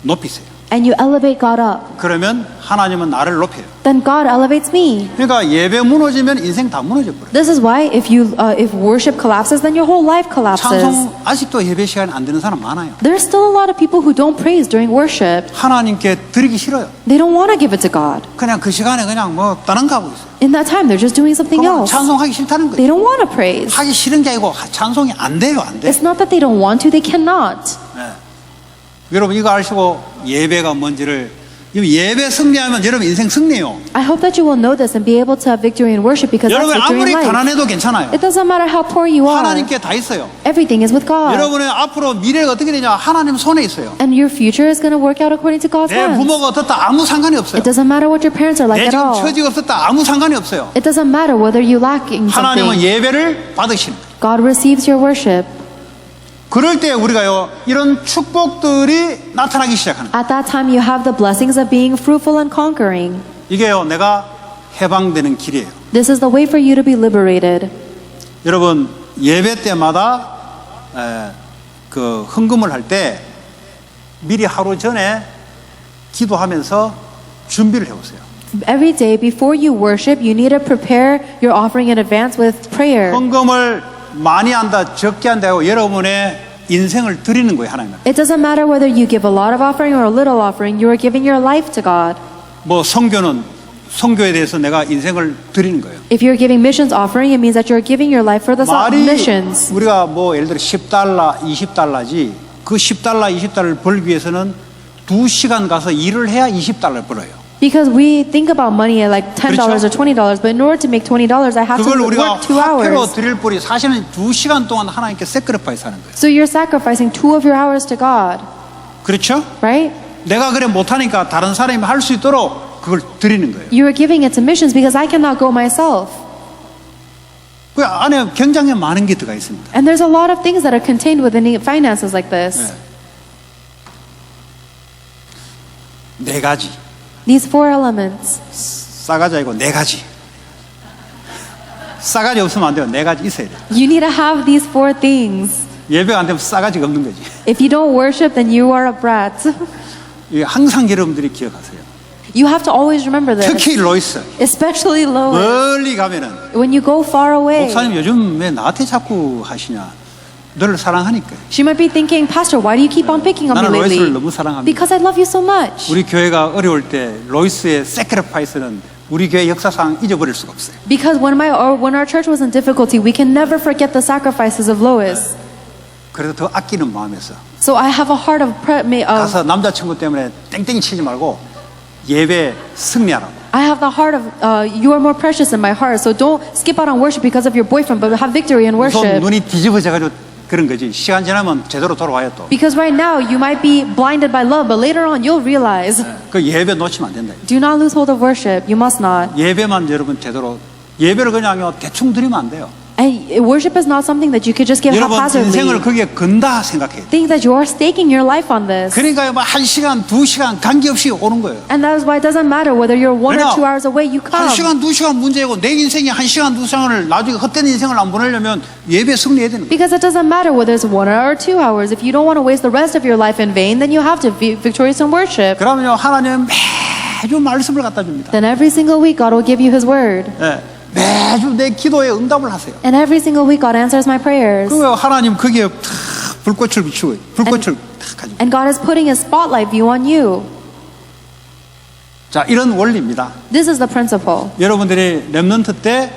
S1: 높이세요.
S2: And you elevate God up.
S1: 그러면 하나님은 나를 높여요.
S2: Then God elevates me.
S1: 그러니까 예배 무너지면 인생 다 무너져 버려요.
S2: This is why if worship collapses, then your whole life collapses.
S1: 찬송 아직도 예배 시간에 안 되는 사람 많아요.
S2: There's still a lot of people who don't praise during worship.
S1: 하나님께 드리기 싫어요.
S2: They don't want to give it to God.
S1: 그냥 그 시간에 그냥 뭐 다른 거 하고 있어요.
S2: In that time, they're just doing something
S1: 그럼
S2: else.
S1: 찬송하기 싫다는
S2: They
S1: 거예요.
S2: don't want to praise.
S1: 하기 싫은 게 아니고 찬송이 안 돼요, 안 돼.
S2: It's not that they don't want to, they cannot.
S1: 네. 여러분 이거 아시고 예배가 뭔지를 예배 승리하면 여러분 인생 승리예요.
S2: I hope that you will know this and be able to have victory in worship because that's
S1: 여러분
S2: victory
S1: 아무리
S2: in life.
S1: 가난해도 괜찮아요.
S2: It doesn't matter how poor you are.
S1: 하나님께 다 있어요.
S2: Everything is with God.
S1: 여러분의 앞으로 미래가 어떻게 되냐 하나님 손에 있어요.
S2: And your future is going to work out according to God's
S1: 내
S2: hands.
S1: 부모가 어떻다 아무 상관이 없어요.
S2: It doesn't matter what your parents are like
S1: 내
S2: at
S1: 지금
S2: all.
S1: 처지가 없었다 아무 상관이 없어요.
S2: It doesn't matter whether you lacking
S1: 하나님은
S2: something.
S1: 예배를 받으시는 거예요.
S2: God receives your worship.
S1: 그럴 때 우리가요 이런 축복들이 나타나기 시작하는 거예요.
S2: At that time, you have the blessings of being fruitful and conquering.
S1: 이게요 내가 해방되는 길이에요.
S2: This is the way for you to be liberated.
S1: 여러분 예배 때마다 그 헌금을 할 때 미리 하루 전에 기도하면서 준비를 해보세요.
S2: Every day before you worship, you need to prepare your offering in advance with prayer.
S1: 헌금을 많이 한다, 적게 한다 하고 여러분의 인생을 드리는 거예요, 하나님은.
S2: It doesn't matter whether you give a lot of offering or a little offering, you are giving your life to God.
S1: 뭐 선교에 대해서 내가 인생을 드리는 거예요.
S2: If you're giving missions offering, it means that you're giving your life for the
S1: 말이
S2: missions.
S1: 우리가 뭐 예를 들어 $10, $20지 그 $10, $20를 벌기 위해서는 2시간 가서 일을 해야 $20를 벌어요.
S2: Because we think about money at like $10
S1: 그렇죠?
S2: or $20, but in order to make $20, I have to
S1: 그걸 우리가
S2: work 2
S1: 화폐로
S2: hours.
S1: 드릴 뿐이 사실은 2시간 동안 하나님께 세크리파이스 하는 거예요.
S2: So you're sacrificing 2 of your hours to God,
S1: 그렇죠?
S2: right?
S1: 내가 그래 못하니까 다른 사람이 할 수 있도록 그걸 드리는 거예요.
S2: You are giving it to missions because I cannot go myself.
S1: 그 안에 굉장히 많은 게 들어가 있습니다.
S2: And there's a lot of things that are contained within finances like this.
S1: 네 가지.
S2: These 4 elements.
S1: 싸가지 아니고 네 가지. 싸가지 없으면 안 돼요. 네 가지 있어야 돼요.
S2: You need to have these 4 things.
S1: 예배가 안 되면 싸가지가 없는 거지.
S2: If you don't worship, then you are a brat.
S1: 이게 항상 여러분들이 기억하세요.
S2: You have to always remember this.
S1: 특히 로이스.
S2: Especially Lois.
S1: 멀리 가면은
S2: When you go far away.
S1: 목사님 요즘 왜 나한테 자꾸 하시냐. 너를 사랑하니까.
S2: She might be thinking, Pastor, why do you keep on picking on me
S1: 나는 로이스를
S2: lately?
S1: 너무 사랑합니다.
S2: Because I love you so much.
S1: 우리 교회가 어려울 때 로이스의 세크리파이스는 우리 교회 역사상 잊어버릴 수가 없어요.
S2: Because when our church was in difficulty, we can never forget the sacrifices of Lois.
S1: 그래서 더 아끼는 마음에서
S2: So I have a heart of
S1: 가서 남자친구 때문에 땡땡이 치지 말고 예배 승리하라고.
S2: I have the heart of you are more precious in my heart. So don't skip out on worship because of your boyfriend, but have victory in
S1: 우선
S2: worship.
S1: 눈이 뒤집어져가지고 그런 거지. 시간 지나면 제대로 돌아와요 또.
S2: Because right now you might be blinded by love, but later on you'll realize.
S1: 그 예배 놓치면 안 된다.
S2: Do not lose hold of worship. You must not.
S1: 예배만 여러분 제대로 예배를 그냥요 대충 드리면 안 돼요.
S2: And worship is not something that you could just give
S1: 여러분 인생을
S2: haphazardly.
S1: 거기에 건다 생각해요.
S2: Think that you are staking your life on this.
S1: 그러니까 뭐 1시간, 2시간 관계없이 오는 거예요.
S2: And that is why it doesn't matter whether you're 1 or 2 hours away, you come.
S1: 1시간, 2시간 문제고 내 인생이 1시간, 2시간을 나중에 헛된 인생을 안 보내려면 예배 승리해야 되는 거예요.
S2: Because it doesn't matter whether it's 1 hour or 2 hours. If you don't want to waste the rest of your life in vain, then you have to be victorious in worship.
S1: 그러면요 하나님은 매주 말씀을 갖다 줍니다.
S2: Then every single week, God will give you His word.
S1: 예, 매주 내 기도에 응답을 하세요.
S2: And every single week, God answers my prayers.
S1: 그러면 하나님 거기에 탁 불꽃을 비추고 불꽃을 탁 가지고.
S2: And God is putting His spotlight view on you.
S1: 자 이런 원리입니다.
S2: This is the principle.
S1: 여러분들이 렘넌트 때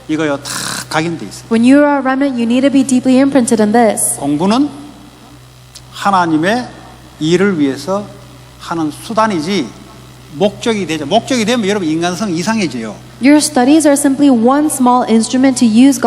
S1: 이거요 다 각인돼 있어요.
S2: When you are a remnant, you need to be deeply imprinted in this.
S1: 공부는 하나님의 일을 위해서 하는 수단이지 목적이 되죠. 목적이 되면 여러분 인간성 이상해져요.
S2: Your studies are simply one small instrument to use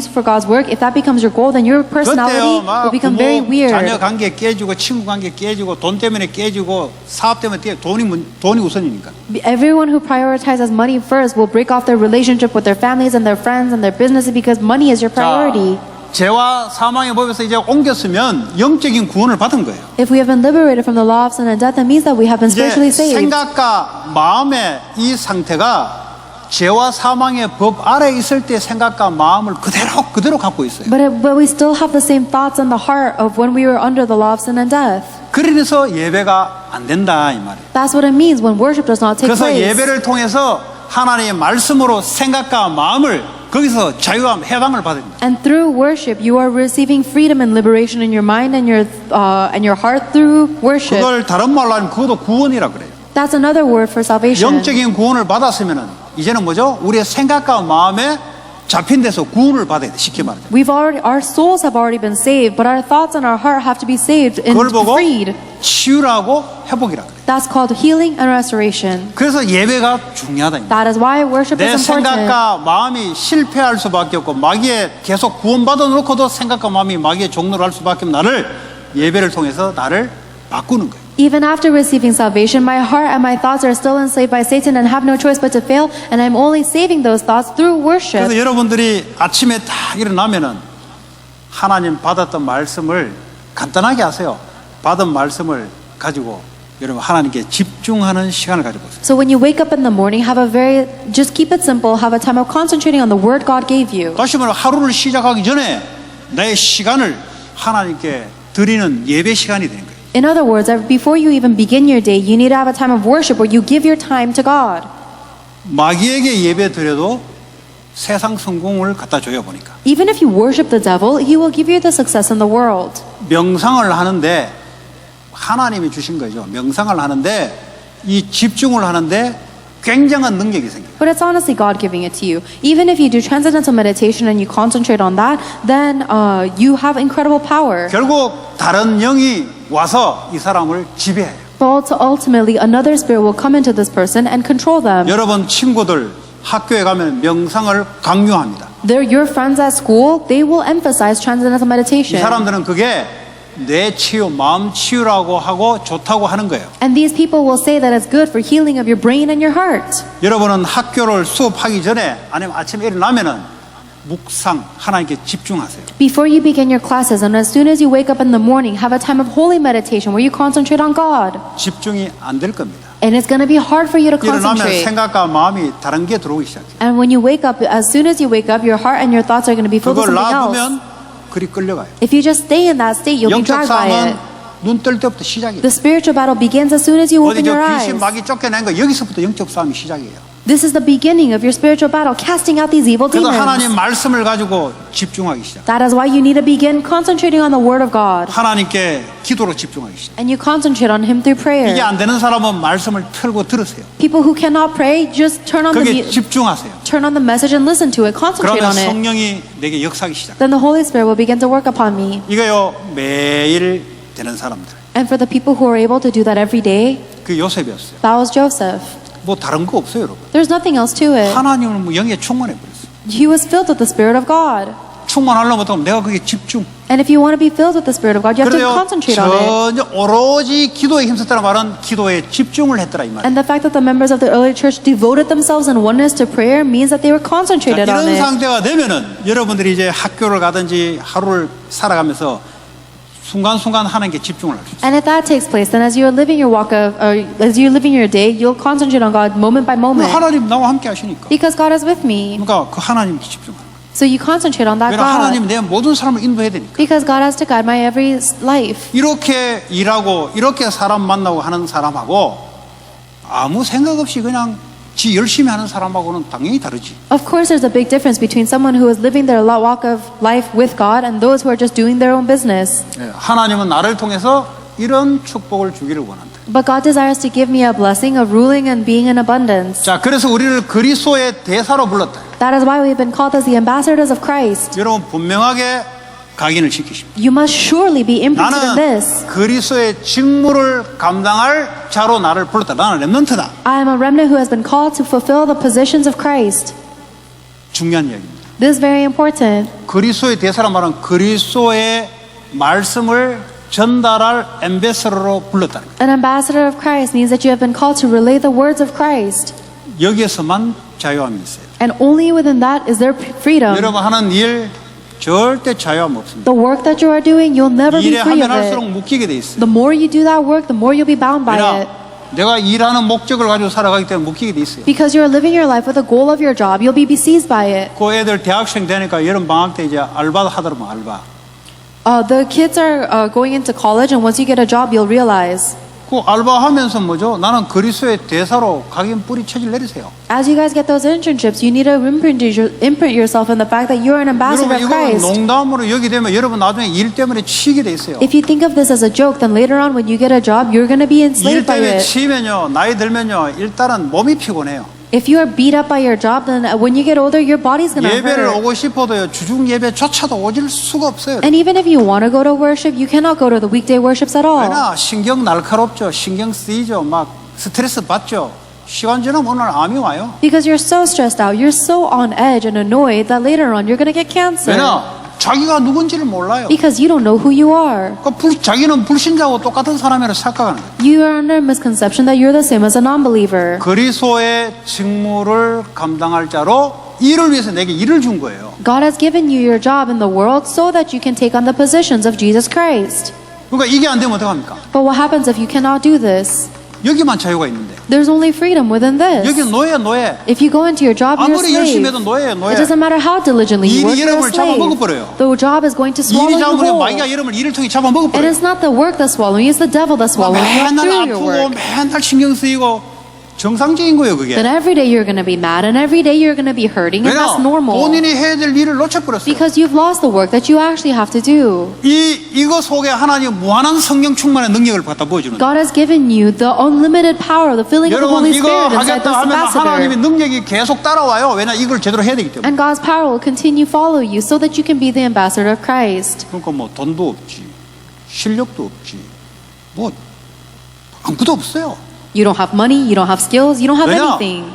S2: for God's work. If that becomes your goal, then your personality
S1: 그때요 막
S2: will become very
S1: 부모,
S2: weird.
S1: 자녀 관계 깨지고 친구 관계 깨지고 돈 때문에 깨지고 사업 때문에 돈이 우선이니까.
S2: Everyone who prioritizes money first will break off their relationship with their families and their friends and their businesses because money is your priority.
S1: 죄와 사망의 법에서 이제 옮겼으면 영적인 구원을 받은 거예요.
S2: If we have been liberated from the law of sin and death, that means that we have been
S1: 이제
S2: spiritually saved.
S1: 생각과 마음의 이 상태가 죄와 사망의 법 아래 있을 때 생각과 마음을 그대로 갖고 있어요.
S2: But we still have the same thoughts in the heart of when we were under the law of sin and death.
S1: 그래서 예배가 안 된다 이 말이에요.
S2: That's what it means when worship does not take
S1: 그래서
S2: place.
S1: 예배를 통해서 하나님의 말씀으로 생각과 마음을 거기서 자유함, 해방을 받습니다.
S2: And through worship, you are receiving freedom and liberation in your mind and your heart through worship.
S1: 그걸 다른 말로 하면 그것도 구원이라 그래요.
S2: That's another word for salvation.
S1: 영적인 구원을 받았으면은 이제는 뭐죠? 우리의 생각과 마음에 잡힌 데서 구원을 받아야 돼. 쉽게 말하자면.
S2: Our souls have already been saved, but our thoughts and our heart have to be saved and
S1: 그걸 보고
S2: freed.
S1: 치유라고 회복이라 그래요.
S2: That's called healing and restoration.
S1: 그래서 예배가 중요하다.
S2: That is why worship
S1: 내
S2: is important.
S1: 생각과 마음이 실패할 수밖에 없고 마귀에 계속 구원받아 놓고도 생각과 마음이 마귀의 종로를 할 수밖에 없는 나를 예배를 통해서 나를 바꾸는 거예요.
S2: Even after receiving salvation, my heart and my thoughts are still enslaved by Satan and have no choice but to fail, and I'm only saving those thoughts through worship.
S1: 그래서 여러분들이 아침에 딱 일어나면은 하나님 받았던 말씀을 간단하게 하세요. 받은 말씀을 가지고 여러분 하나님께 집중하는 시간을 가져보세요.
S2: So when you wake up in the morning, just keep it simple, have a time of concentrating on the word God gave you.
S1: 다시 말하면 하루를 시작하기 전에 나의 시간을 하나님께 드리는 예배 시간이 되는 거예요.
S2: In other words, before you even begin your day, you need to have a time of worship where you give your time to God.
S1: 마귀에게 예배 드려도 세상 성공을 갖다 줘요 보니까.
S2: Even if you worship the devil, he will give you the success in the world.
S1: 명상을 하는데 하나님이 주신 거죠. 명상을 하는데 이 집중을 하는데 굉장한 능력이 생겨요.
S2: But it's honestly God giving it to you. Even if you do transcendental meditation and you concentrate on that, then you have incredible power.
S1: 결국 다른 영이 와서 이 사람을 지배해요.
S2: But ultimately, another spirit will come into this person and control them.
S1: 여러분 친구들 학교에 가면 명상을 강요합니다.
S2: Your friends at school, they will emphasize transcendental
S1: 이
S2: meditation.
S1: 사람들은 그게 뇌 치유, 마음 치유라고 하고 좋다고 하는 거예요.
S2: And these people will say that it's good for healing of your brain and your heart.
S1: 여러분은 학교를 수업하기 전에 아니면 아침에 일어나면은 묵상, 하나님께 집중하세요.
S2: Before you begin your classes and as soon as you wake up in the morning, have a time of holy meditation where you concentrate on God.
S1: 집중이 안 될 겁니다.
S2: And it's going to be hard for you to
S1: 일어나면
S2: concentrate.
S1: 생각과 마음이 다른 게 들어오기 시작해요.
S2: And when you wake up, as soon as you wake up, your heart and your thoughts are going to be filled with
S1: 그걸
S2: something else.
S1: 놔두면 그리 끌려가요.
S2: If you just stay in that state, you'll be
S1: 영적
S2: dragged by
S1: 싸움은
S2: it.
S1: 눈 뜰 때부터 시작이에요.
S2: The spiritual battle begins as soon as you
S1: 어디
S2: open
S1: 저
S2: your
S1: 귀신
S2: eyes.
S1: 마귀 쫓겨낸 거 여기서부터 영적 싸움이 시작이에요.
S2: This is the beginning of your spiritual battle, casting out these evil
S1: 그래서 하나님
S2: demons.
S1: 말씀을 가지고 집중하기 시작.
S2: That is why you need to begin concentrating on the Word of God.
S1: 하나님께 기도로 집중하기 시작.
S2: And you concentrate on Him through
S1: 이게
S2: prayer.
S1: 안 되는 사람은 말씀을 틀고 들으세요.
S2: People who cannot pray, just turn on
S1: 거기에 집중하세요.
S2: the message and listen to it. Concentrate
S1: 그러면
S2: on it.
S1: 성령이 내게 역사하기 시작.
S2: Then the Holy Spirit will begin to work upon me.
S1: 이거요 매일 되는 사람들.
S2: And for the people who are able to do that every day,
S1: 그 요셉이었어요.
S2: that was Joseph.
S1: 뭐 다른 거 없어요, 여러분.
S2: There's nothing else to it.
S1: 하나님을 뭐 영에 충만해 버렸어요.
S2: He was filled with the Spirit of God.
S1: 충만하려면 어떡하면 내가 그게 집중.
S2: And if you want to be filled with the Spirit of God, you have to
S1: 그래요.
S2: concentrate on it.
S1: 전혀 오로지 기도에 힘썼다는 말은 기도에 집중을 했더라 이 말이에요.
S2: And the fact that the members of the early church devoted themselves in oneness to prayer means that they were concentrated on
S1: 이런
S2: it.
S1: 상태가 되면은 여러분들이 이제 학교를 가든지 하루를 살아가면서 순간순간 하나님께 집중을 할 수 있어요.
S2: And if that takes place, then as you're living your walk of, or as you're living your day, you'll concentrate on God moment by moment.
S1: 하나님 나와 함께 하시니까.
S2: Because God is with me.
S1: 그러니까 그 하나님께 집중하는 거예요.
S2: So you concentrate on that
S1: 왜냐면 하나님
S2: God.
S1: 내 모든 사람을 인도해야 되니까.
S2: Because God has to guide my every life.
S1: 이렇게 일하고 이렇게 사람 만나고 하는 사람하고 아무 생각 없이 그냥 지 열심히 하는 사람하고는 당연히 다르지.
S2: Of course, there's a big difference between someone who is living their walk of life with God and those who are just doing their own business.
S1: 하나님은 나를 통해서 이런 축복을 주기를 원한다.
S2: But God desires to give me a blessing of ruling and being in abundance.
S1: 자, 그래서 우리를 그리스도의 대사로 불렀다.
S2: That is why we've been called as the ambassadors of Christ.
S1: 여러분 분명하게 각인을 시키십니다.
S2: You must surely be imprinted in
S1: 나는
S2: this.
S1: 그리스도의 직무를 감당할 자로 나를 불렀다. 나는 렘넌트다.
S2: I am a remnant who has been called to fulfill the positions of Christ.
S1: 중요한 이야기입니다.
S2: This is very important.
S1: 그리스도의 대사란 말은 그리스도의 말씀을 전달할 엠베서더로 불렀다.
S2: An ambassador of Christ means that you have been called to relay the words of Christ.
S1: 여기에서만 자유함이 있어요.
S2: And only within that is there freedom.
S1: 여러분 하는 일 절대 자유함 없습니다.
S2: The work that you are doing, you'll never be
S1: 일에
S2: free
S1: 하면
S2: of
S1: 할수록
S2: it.
S1: 묶이게 돼 있어요.
S2: The more you do that work, the more you'll be bound by it.
S1: 왜냐? 내가 일하는 목적을 가지고 살아가기 때문에 묶이게 돼 있어요.
S2: Because you're living your life with the goal of your job, you'll be besieged by it.
S1: 그 애들 대학생 되니까 여름 방학 때 이제 알바 하더라면 알바.
S2: The kids are going into college, and once you get a job, you'll realize.
S1: 그 알바하면서 뭐죠? 나는 그리스도의 대사로 각인 뿌리 체질 내리세요.
S2: As you guys get those internships, you need to imprint yourself in the fact that you're an ambassador
S1: 여러분
S2: of
S1: 이거
S2: Christ.
S1: 농담으로 여기 되면 여러분 나중에 일 때문에 치이게 돼 있어요.
S2: If you think of this as a joke, then later on when you get a job, you're going to be
S1: 일
S2: enslaved by
S1: 때문에
S2: it.
S1: 치이면요 나이 들면요 일단은 몸이 피곤해요.
S2: If you are beat up by your job, then when you get older, your body's going to
S1: 예배를
S2: hurt.
S1: 오고 싶어도요 주중 예배조차도 오질 수가 없어요.
S2: And even if you want to go to worship, you cannot go to the weekday worships at all.
S1: 왜냐 신경 날카롭죠. 신경 쓰이죠. 막 스트레스 받죠. 시간 지나면 오늘 암이 와요.
S2: Because you're so stressed out, you're so on edge and annoyed that later on you're going to get cancer.
S1: 왜냐 자기가 누군지를 몰라요.
S2: Because you don't know who you are.
S1: 자기는 불신자하고 똑같은 사람이라 착각하는 거예요.
S2: You are under misconception that you're the same as a non-believer.
S1: 그리스도의 직무를 감당할 자로 일을 위해서 내게 일을 준 거예요.
S2: God has given you your job in the world so that you can take on the positions of Jesus Christ.
S1: 그러니까 이게 안 되면 어떡합니까?
S2: But what happens if you cannot do this?
S1: 여기만 자유가 있는데.
S2: There's only freedom within this.
S1: 여기는 노예야, 노예.
S2: If you go into your job, you're a
S1: 아무리 열심히
S2: slave.
S1: 해도 노예예요, 노예.
S2: It doesn't matter how diligently you work,
S1: 일이
S2: you're a
S1: 여러분을
S2: slave.
S1: 잡아먹어버려요.
S2: The job is going to swallow
S1: 일이
S2: you
S1: 잡으면
S2: whole.
S1: 마귀가 여러분을 일을 통해
S2: And
S1: 잡아먹어버려요.
S2: it's not the work that's swallowing you, it's the devil that's swallowing you
S1: 맨날
S2: through your
S1: 아프고
S2: work.
S1: 맨날 신경 쓰이고 정상적인 거예요, 그게.
S2: Then every day you're going to be mad and every day you're going to be hurting, and
S1: 왜냐?
S2: that's normal.
S1: 본인이 해야 될 일을 놓쳐버렸어요.
S2: Because you've lost the work that you actually have to do.
S1: 이거 속에 하나님 무한한 성령 충만의 능력을 갖다 보여주는.
S2: God has given you the unlimited power, the filling of the
S1: 여러분
S2: Holy
S1: 이거
S2: Spirit inside
S1: 하겠다
S2: this
S1: 하면 하나님의
S2: ambassador.
S1: 능력이 계속 따라와요. 왜냐? 이걸 제대로 해야 되기 때문에.
S2: And God's power will continue follow you so that you can be the ambassador of Christ.
S1: 그러니까 뭐 돈도 없지, 실력도 없지, 뭐 아무것도 없어요.
S2: You don't have money, you don't have skills, you don't have
S1: 왜냐?
S2: anything.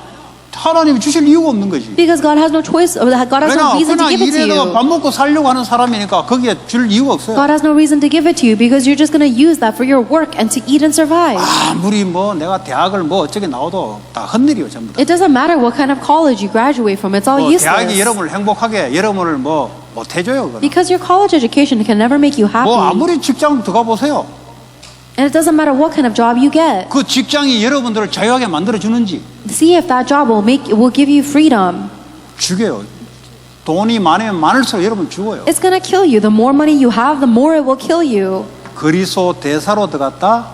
S1: 하나님이 주실 이유가 없는 거지.
S2: Because God has no choice, God has no
S1: 왜냐?
S2: reason to
S1: 그냥
S2: give it to
S1: 이래도 밥
S2: you.
S1: 먹고 살려고 하는 사람이니까 거기에 줄 이유가 없어요.
S2: God has no reason to give it to you because you're just going to use that for your work and to eat and survive.
S1: 아무리 뭐 내가 대학을 뭐 어쩌게 나와도 다 헛일이요, 전부 다.
S2: It doesn't matter what kind of college you graduate from, it's all
S1: 뭐 대학이
S2: useless.
S1: 여러분을 행복하게 여러분을 뭐 못해줘요. 그건.
S2: Because your college education can never make you happy.
S1: 뭐 아무리 직장 들어가 보세요.
S2: And it doesn't matter what kind of job you get.
S1: 그 직장이 여러분들을 자유하게 만들어 주는지
S2: See if that job will give you freedom.
S1: 죽여요. 돈이 많으면 많을수록 여러분 죽어요.
S2: It's going to kill you. The more money you have, the more it will kill you.
S1: 그리스도 대사로 들어갔다.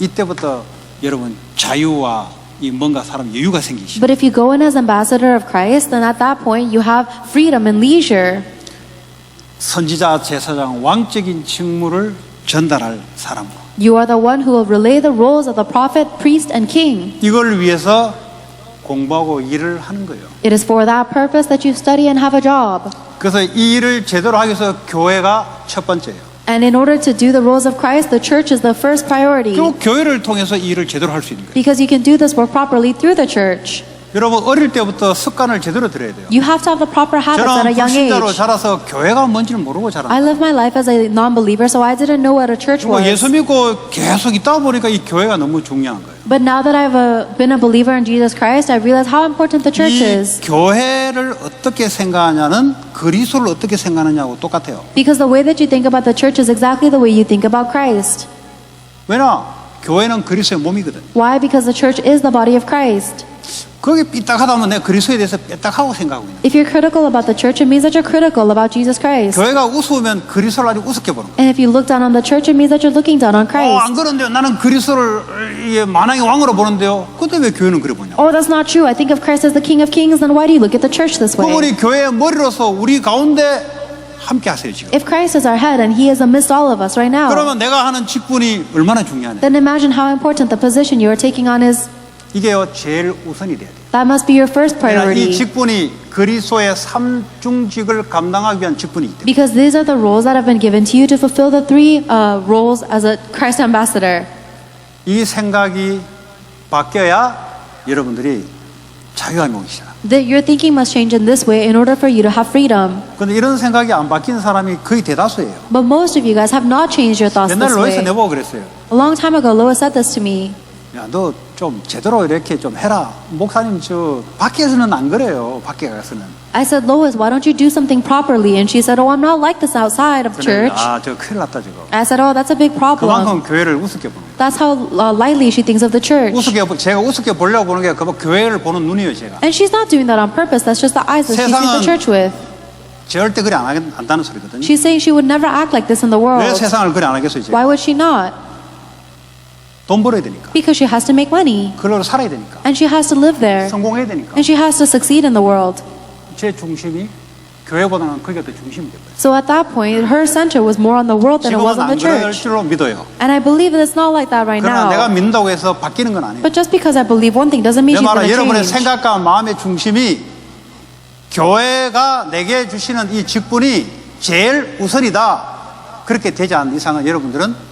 S1: 이때부터 여러분 자유와 이 뭔가 사람 여유가 생기시죠.
S2: But if you go in as ambassador of Christ, then at that point you have freedom and leisure.
S1: 선지자, 제사장, 왕적인 직무를 전달할 사람.
S2: You are the one who will relay the roles of the prophet, priest, and king.
S1: 이걸 위해서 공부하고 일을 하는 거예요.
S2: It is for that purpose that you study and have a job.
S1: 그래서 이 일을 제대로 하기 위해서 교회가 첫 번째예요.
S2: And in order to do the roles of Christ, the church is the first priority.
S1: 그 교회를 통해서 이 일을 제대로 할 수 있는 거예요.
S2: Because you can do this work properly through the church.
S1: 여러분 어릴 때부터 습관을 제대로 들여야 돼요.
S2: You have to have the proper habits at
S1: 저는
S2: a young
S1: 불신자로
S2: age.
S1: 자라서 교회가 뭔지를 모르고
S2: I
S1: 자랐어요.
S2: lived my life as a non-believer, so I didn't know what a church was.
S1: 예수 믿고 계속 있다 보니까 이 교회가 너무 중요한 거예요.
S2: But now that I've been a believer in Jesus Christ, I realize how important the church
S1: 이
S2: is.
S1: 교회를 어떻게 생각하냐는 그리스도를 어떻게 생각하느냐고 똑같아요.
S2: Because the way that you think about the church is exactly the way you think about Christ.
S1: 왜냐? 교회는 그리스도의 몸이거든.
S2: Why? Because the church is the body of Christ.
S1: 거기 삐딱하다면 내가 그리스도에 대해서 삐딱하고 생각하고 있는 거예요.
S2: If you're critical about the church, it means that you're critical about Jesus Christ.
S1: 교회가 우스우면 그리스도를 아주 우습게 보는 거예요.
S2: And if you look down on the church, it means that you're looking down on
S1: 안
S2: Christ.
S1: 그런데요. 나는 그리스도를 만왕의 왕으로 보는데요. 근데 왜 교회는 그래 보냐?
S2: Oh, that's not true. I think of Christ as the King of Kings, then why do you look at the church this way?
S1: 그분이 교회의 머리로서 우리 가운데 함께 하세요 지금.
S2: If Christ is our head and He is amidst all of us right now,
S1: 그러면 내가 하는 직분이 얼마나 중요하냐?
S2: then imagine how important the position you are taking on is.
S1: 이게요 제일 우선이 돼야 돼요.
S2: That must be your first
S1: 이
S2: priority.
S1: 직분이 그리스도의 삼중직을 감당하기 위한 직분이기 때문에.
S2: Because these are the roles that have been given to you to fulfill the three roles as a Christ ambassador.
S1: 이 생각이 바뀌어야 여러분들이 자유함이 오기 시작.
S2: That your thinking must change in this way in order for you to have freedom.
S1: 그런데 이런 생각이 안 바뀌는 사람이 거의 대다수예요.
S2: But most of you guys have not changed your thoughts
S1: 옛날
S2: this
S1: 로이스
S2: way.
S1: 내보고 그랬어요.
S2: A long time ago, Lois said this to me.
S1: 야, 너 좀 제대로 이렇게 좀 해라. 목사님 저 밖에서는 안 그래요. 밖에 가서는.
S2: I said, Lois, why don't you do something properly? And she said, oh, I'm not like this outside of church.
S1: 저 큰일 났다 저거.
S2: I said, oh, that's a big problem.
S1: 그만큼 교회를 우습게 보는 거예요.
S2: That's how lightly she thinks of the church.
S1: 제가 우습게 보려고 보는 게 그거 교회를 보는 눈이에요, 제가.
S2: And she's not doing that on purpose. That's just the eyes that she sees the
S1: 세상은
S2: church with.
S1: 절대 그래 안 한다는 소리거든요.
S2: She's saying she would never act like this in the
S1: 왜
S2: world.
S1: 세상을 그래 안 하겠어요, 제가?
S2: Why would she not?
S1: 돈 벌어야 되니까.
S2: Because she has to make money.
S1: 그걸로 살아야 되니까.
S2: And she has to live there.
S1: 성공해야 되니까.
S2: And she has to succeed in the world.
S1: 제 중심이 교회보다는 거기가 더 중심이 돼버려요.
S2: So at that point, her center was more on the world than it was
S1: 지금은
S2: on the
S1: 안 그럴
S2: church.
S1: 줄로 믿어요.
S2: And I believe that it's not like that right
S1: 그러나 내가
S2: now.
S1: 믿는다고 해서 바뀌는 건 아니에요.
S2: But just because I believe one thing doesn't mean
S1: 내
S2: she's
S1: 말은
S2: going to
S1: 여러분의
S2: change.
S1: 생각과 마음의 중심이 교회가 내게 주시는 이 직분이 제일 우선이다. 그렇게 되지 않는 이상은 여러분들은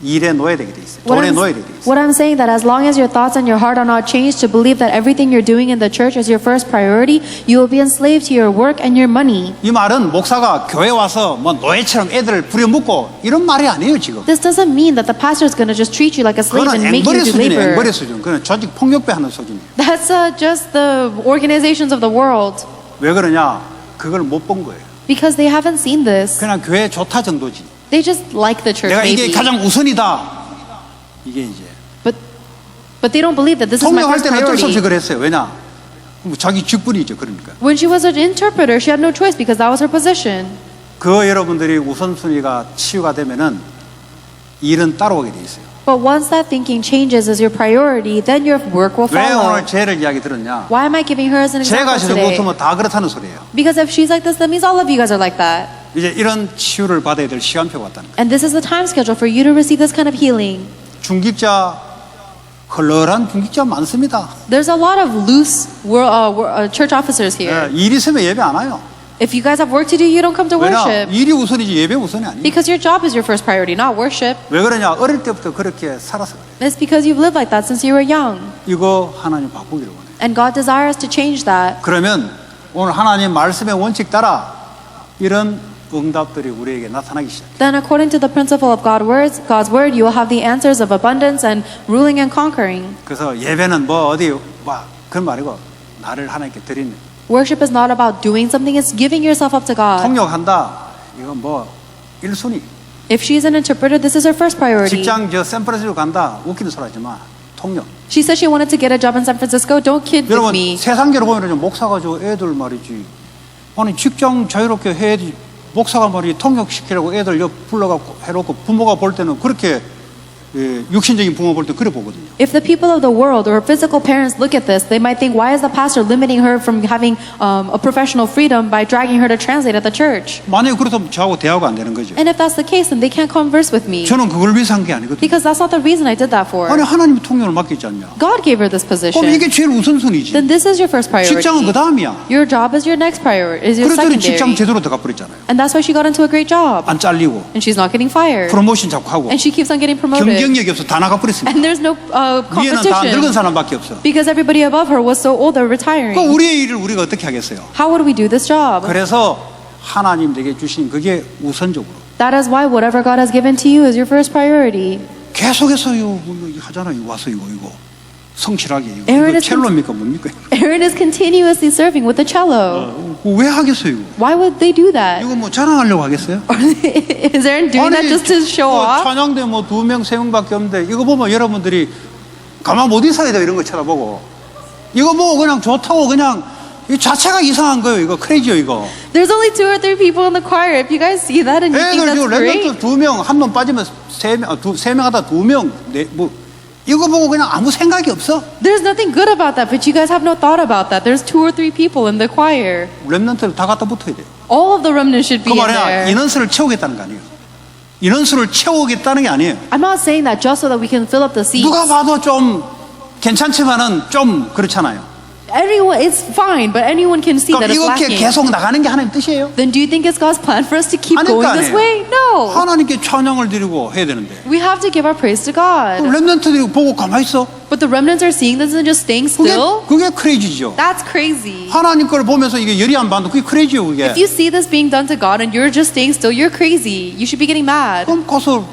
S1: 일에 놓여야 되게 돼 있어요. 돈에 놓여야 되게 돼 있어요.
S2: What I'm saying that as long as your thoughts and your heart are not changed to believe that everything you're doing in the church is your first priority, you will be enslaved to your work and your money.
S1: 이 말은 목사가 교회 와서 뭐 노예처럼 애들을 부려먹고 이런 말이 아니에요 지금.
S2: This doesn't mean that the pastor is going to just treat you like a slave
S1: 그거는
S2: and make
S1: 앵벌이
S2: you do
S1: 수준이에요.
S2: labor.
S1: 앵벌이 수준. 그건 조직 폭력배 하는 수준이에요.
S2: That's just the organizations of the world.
S1: 왜 그러냐? 그걸 못 본 거예요.
S2: Because they haven't seen this.
S1: 그냥 교회 좋다 정도지.
S2: They just like the church
S1: 내가 이게
S2: maybe.
S1: 가장 우선이다. 이게 이제
S2: But But they don't believe that this is my
S1: 통역할
S2: first
S1: 때는 어쩔 수 없이
S2: priority.
S1: 그랬어요. 왜냐? 뭐 자기 직분이죠. 그러니까.
S2: When she was an interpreter, she had no choice because that was her position.
S1: 그 여러분들이 우선순위가 치유가 되면은 일은 따라오게 돼 있어요.
S2: But once that thinking changes as your priority, then your work will
S1: 왜
S2: follow.
S1: 오늘 죄를 이야기 들었냐?
S2: Why am I giving her as an
S1: 제가
S2: example
S1: 저를
S2: today?
S1: 못하면 다 그렇다는 소리예요.
S2: Because if she's like this, that means all of you guys are like that.
S1: 이제 이런 치유를 받아야 될 시간표가 왔다는 거예요.
S2: And this is the time schedule for you to receive this kind of healing.
S1: 중직자 헐렁한 중직자 많습니다.
S2: There's a lot of loose church officers here.
S1: 예, 일 있으면 예배 안 와요.
S2: If you guys have work to do, you don't come to
S1: 왜냐?
S2: worship.
S1: 일이 우선이지 예배 우선이 아니에요.
S2: Because your job is your first priority, not worship.
S1: 왜 그러냐? 어릴 때부터 그렇게 살아서 그래요.
S2: It's because you've lived like that since you were young.
S1: 이거 하나님 바꾸기를 원해요.
S2: And God desires to change that.
S1: 그러면 오늘 하나님 말씀의 원칙 따라 이런 응답들이 우리에게 나타나기 시작해요.
S2: Then according to the principle of God's word, you will have the answers of abundance and ruling and conquering.
S1: 그래서 예배는 뭐 어디 와 그런 말이고 나를 하나님께 드리는
S2: Worship is not about doing something, it's giving yourself up to God.
S1: 통역한다. 이건 뭐 1순위.
S2: If she's an interpreter, this is her first priority.
S1: 직장 저 샌프란시스코 간다. 웃기는 소리 하지 마. 통역.
S2: She said she wanted to get a job in San Francisco. Don't kid with
S1: 여러분
S2: me.
S1: 세상계로 보면 목사가 저 애들 말이지. 아니 직장 자유롭게 해야지. 목사가 말이 통역시키라고 애들 옆 불러갖고 해놓고 부모가 볼 때는 그렇게 육신적인 부모 볼 때 그래 보거든요.
S2: If the people of the world or physical parents look at this, they might think, why is the pastor limiting her from having a professional freedom by dragging her to translate at the church?
S1: 만약에 그렇다면 저하고 대화가 안 되는 거죠.
S2: And if that's the case, then they can't converse with me.
S1: 저는 그걸 위해서 한 게 아니거든요.
S2: Because that's not the reason I did that for.
S1: 아니 하나님이 통역을 맡겼지 않냐.
S2: God gave her this
S1: 그럼
S2: position.
S1: 이게 제일 우선순위지.
S2: Then this is your first priority.
S1: 직장은 그 다음이야.
S2: Your job is your next priority, is your
S1: 그랬더니 직장
S2: secondary.
S1: 제대로 들어가 버렸잖아요.
S2: And that's why she got into a great job.
S1: 안 잘리고
S2: And she's not getting fired.
S1: 프로모션 자꾸 하고
S2: And she keeps on getting promoted.
S1: 경쟁력이 없어 다 나가 버렸습니다.
S2: And there's no
S1: 위에는 다 늙은
S2: competition.
S1: 사람밖에 없어.
S2: Because everybody above her was so old or
S1: 그
S2: retiring.
S1: 우리의 일을 우리가 어떻게 하겠어요?
S2: How would we do this job?
S1: 그래서 하나님 내게 주신 그게 우선적으로
S2: That is why whatever God has given to you is your first priority.
S1: 계속해서 이거 하잖아요. 와서 이거 성실하게 이거
S2: Aaron is
S1: 첼로입니까 뭡니까?
S2: Aaron is continuously serving with the cello.
S1: 왜 하겠어요 이거?
S2: Why would they do that?
S1: 이거 뭐 자랑하려고 하겠어요?
S2: Is Aaron doing that just to show off?
S1: 찬양대 뭐 2명 3명밖에 없는데 이거 보면 여러분들이 가만 못 있어야 돼요. 이런 거 쳐다보고 이거 보고 그냥 좋다고 그냥 이 자체가 이상한 거예요. 이거 크레이지요 이거.
S2: There's only 2 or 3 people in the choir. If you guys see that and you think
S1: 애들
S2: that's
S1: 지금
S2: great,
S1: 랩런트 2명 한 놈 빠지면 3명 하다 2명 뭐 이거 보고 그냥 아무 생각이 없어.
S2: there's nothing good about that. But you guys have no thought about that. There's 2 or 3 people in the choir.
S1: 랩런트를 다 갖다 붙어야 돼.
S2: All of the remnants should
S1: 그
S2: be in
S1: 말이야
S2: there.
S1: 인원수를 채우겠다는 거 아니에요. 인원수를 채우겠다는 게 아니에요.
S2: I'm not saying that just so that we can fill up the seats.
S1: 누가 봐도 좀 괜찮지만은 좀 그렇잖아요.
S2: Anyone, it's fine, but anyone can see
S1: 그럼
S2: that it's
S1: 이렇게
S2: lacking.
S1: 계속 나가는 게 하나님 뜻이에요?
S2: Then do you think it's God's plan for us to keep
S1: 아닐 거
S2: going this
S1: 아니에요.
S2: way? No.
S1: 하나님께 찬양을 드리고 해야 되는데
S2: We have to give our praise to God.
S1: 랩런트들이 보고 가만히 있어.
S2: But the remnants are seeing this and just staying still.
S1: 그게 크레이지죠.
S2: That's crazy.
S1: 하나님 걸 보면서 이게 열이 안 받는 그게 크레이지요 그게.
S2: If you see this being done to God and you're just staying still, you're crazy. You should be getting mad.
S1: 그럼 가서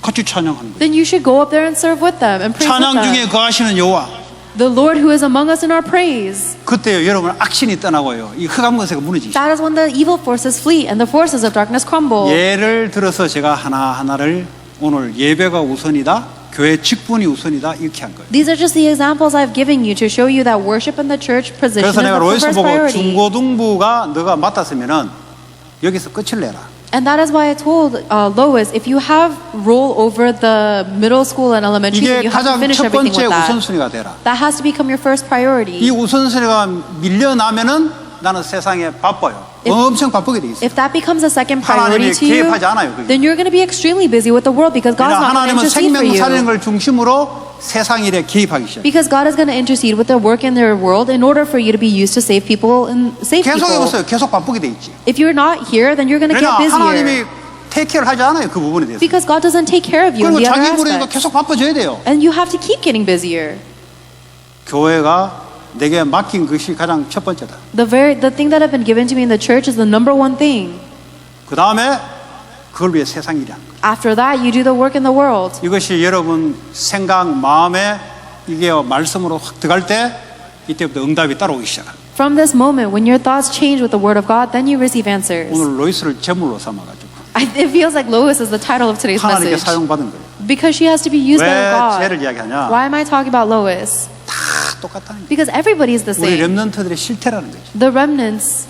S1: 같이 찬양하는 거예요.
S2: Then you should go up there and serve with them and praise with
S1: 찬양 중에
S2: them.
S1: 거하시는 여호와.
S2: The Lord who is among us in our praise.
S1: 그때 여러분 악신이 떠나고요. 이 흑암 권세가 무너지죠.
S2: That is when the evil forces flee and the forces of darkness crumble.
S1: 예를 들어서 제가 하나하나를 오늘 예배가 우선이다. 교회 직분이 우선이다. 이렇게 한 거예요.
S2: These are just the examples I've given you to show you that worship in the church position
S1: 그래서
S2: is
S1: 내가
S2: the
S1: 로이스
S2: first
S1: 보고
S2: priority.
S1: 중고등부가 너가 맡았으면은 여기서 끝을 내라.
S2: And that is why I told Lois, if you have role over the middle school and elementary,
S1: 이게
S2: then you have to
S1: 가장
S2: finish
S1: 첫
S2: everything
S1: 번째
S2: with that.
S1: 우선순위가 되라.
S2: That has to become your first priority.
S1: 이 우선순위가 밀려나면은 나는 세상에 바빠요. 엄청 바쁘게 돼 있어요.
S2: If that becomes a second
S1: 하나님이
S2: priority to you,
S1: 개입하지 않아요, 그게.
S2: then you're going to be extremely busy with the world because God's
S1: 왜냐하면
S2: not going
S1: 하나님은
S2: to intercede for
S1: 생명 살리는
S2: you.
S1: 걸 중심으로 세상 일에 개입하기 시작해요.
S2: Because God is going to intercede with their work in their world in order for you to be used to save people and save
S1: 계속
S2: people.
S1: 해보세요. 계속 바쁘게 돼 있지.
S2: If you're not here, then you're going to
S1: 왜냐
S2: get busier.
S1: 하나님이 테이크를 하지 않아요. 그 부분에 대해서.
S2: Because God doesn't take care of you in
S1: 그리고
S2: the other
S1: 자기 부르니까
S2: aspects.
S1: 계속 바빠져야 돼요.
S2: And you have to keep getting busier.
S1: 교회가 내게 맡긴 것이 가장 첫 번째다.
S2: The thing that have been given to me in the church is the number one thing.
S1: 그 다음에 그걸 위해 세상 일이 하는 거예요.
S2: After that, you do the work in the world.
S1: 이것이 여러분 생각, 마음에 이게 말씀으로 확 들어갈 때 이때부터 응답이 따라오기 시작합니다.
S2: From this moment, when your thoughts change with the word of God, then you receive answers.
S1: 오늘 로이스를 제물로 삼아가지고
S2: It feels like Lois is the title of today's
S1: 하나님께
S2: message.
S1: 사용받은 거예요.
S2: Because she has to be used by
S1: 왜
S2: God.
S1: 쟤를 이야기하냐?
S2: Why am I talking about Lois?
S1: 다 똑같다는 거예요.
S2: Because everybody is the
S1: 우리
S2: same.
S1: 렘넌트들의 실태라는 거죠.
S2: The remnants.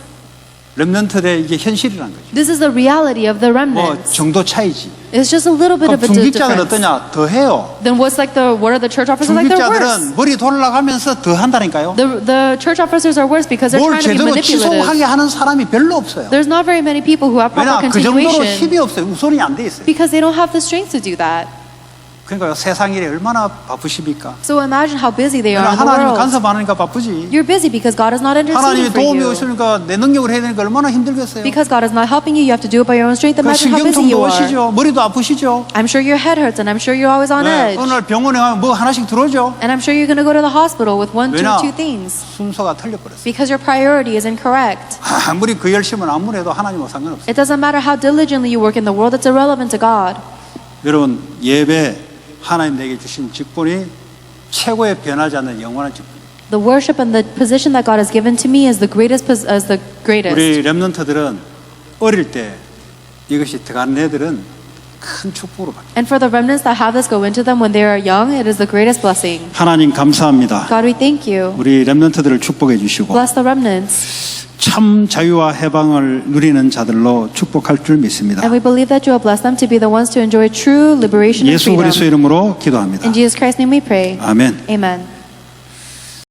S1: 렘넌트들의 이게 현실이라는 거죠.
S2: This is the reality of the
S1: 뭐
S2: remnants.
S1: 정도 차이지.
S2: It's just a little bit
S1: 그럼
S2: of a
S1: 중직자는
S2: difference.
S1: 어떠냐? 더 해요.
S2: Then what are the church officers like? They're worse.
S1: 중직자들은 머리 돌아가면서 더 한다니까요.
S2: The church officers are worse because they're
S1: 뭘
S2: trying to be
S1: 제대로 지속하게
S2: manipulative.
S1: 하는 사람이 별로 없어요.
S2: There's not very many people who have proper
S1: 왜냐? 그 정도로
S2: continuation
S1: 힘이 없어요. 우선이 안 돼 있어요.
S2: because they don't have the strength to do that.
S1: 그러니까 세상 일에 얼마나 바쁘십니까?
S2: So imagine how busy they are
S1: 왜냐?
S2: in the
S1: 하나님
S2: world.
S1: 간섭 안 하니까 바쁘지.
S2: You're busy because God is not
S1: 하나님이
S2: interceding for
S1: 도움이
S2: you.
S1: 오시니까 내 능력을 해야 되니까 얼마나 힘들겠어요.
S2: Because God is not helping you, you have to do it by your own strength.
S1: 그
S2: Imagine how busy
S1: 신경통도
S2: you are.
S1: 오시죠. 머리도 아프시죠.
S2: I'm sure your head hurts and I'm sure you're always on
S1: 네,
S2: edge.
S1: 어느 날 병원에 가면 뭐 하나씩 들어오죠.
S2: And I'm sure you're going to go to the hospital with one,
S1: 왜냐?
S2: two things.
S1: 순서가 틀려버렸어요.
S2: Because your priority is incorrect.
S1: 아무리 그 열심을 아무리 해도 하나님과 상관없어요.
S2: It doesn't matter how diligently you work in the world, it's irrelevant to God.
S1: 여러분, 예배 하나님 내게 주신 직분이 최고의 변하지 않는 영원한 직분.
S2: The worship and the position that God has given to me is the greatest.
S1: 우리 렘넌트들은 어릴 때 이것이 들어가는 애들은 큰 축복으로 받아요.
S2: And for the remnants that have this go into them when they are young, it is the greatest blessing.
S1: 하나님 감사합니다.
S2: God, we thank you.
S1: 우리 렘넌트들을 축복해 주시고
S2: Bless the remnants.
S1: 참 자유와 해방을 누리는 자들로 축복할 줄 믿습니다.
S2: And we believe that you will bless them to be the ones to enjoy true liberation and
S1: 예수
S2: freedom.
S1: 그리스도 이름으로 기도합니다.
S2: In Jesus Christ's name we pray.
S1: 아멘.
S2: Amen.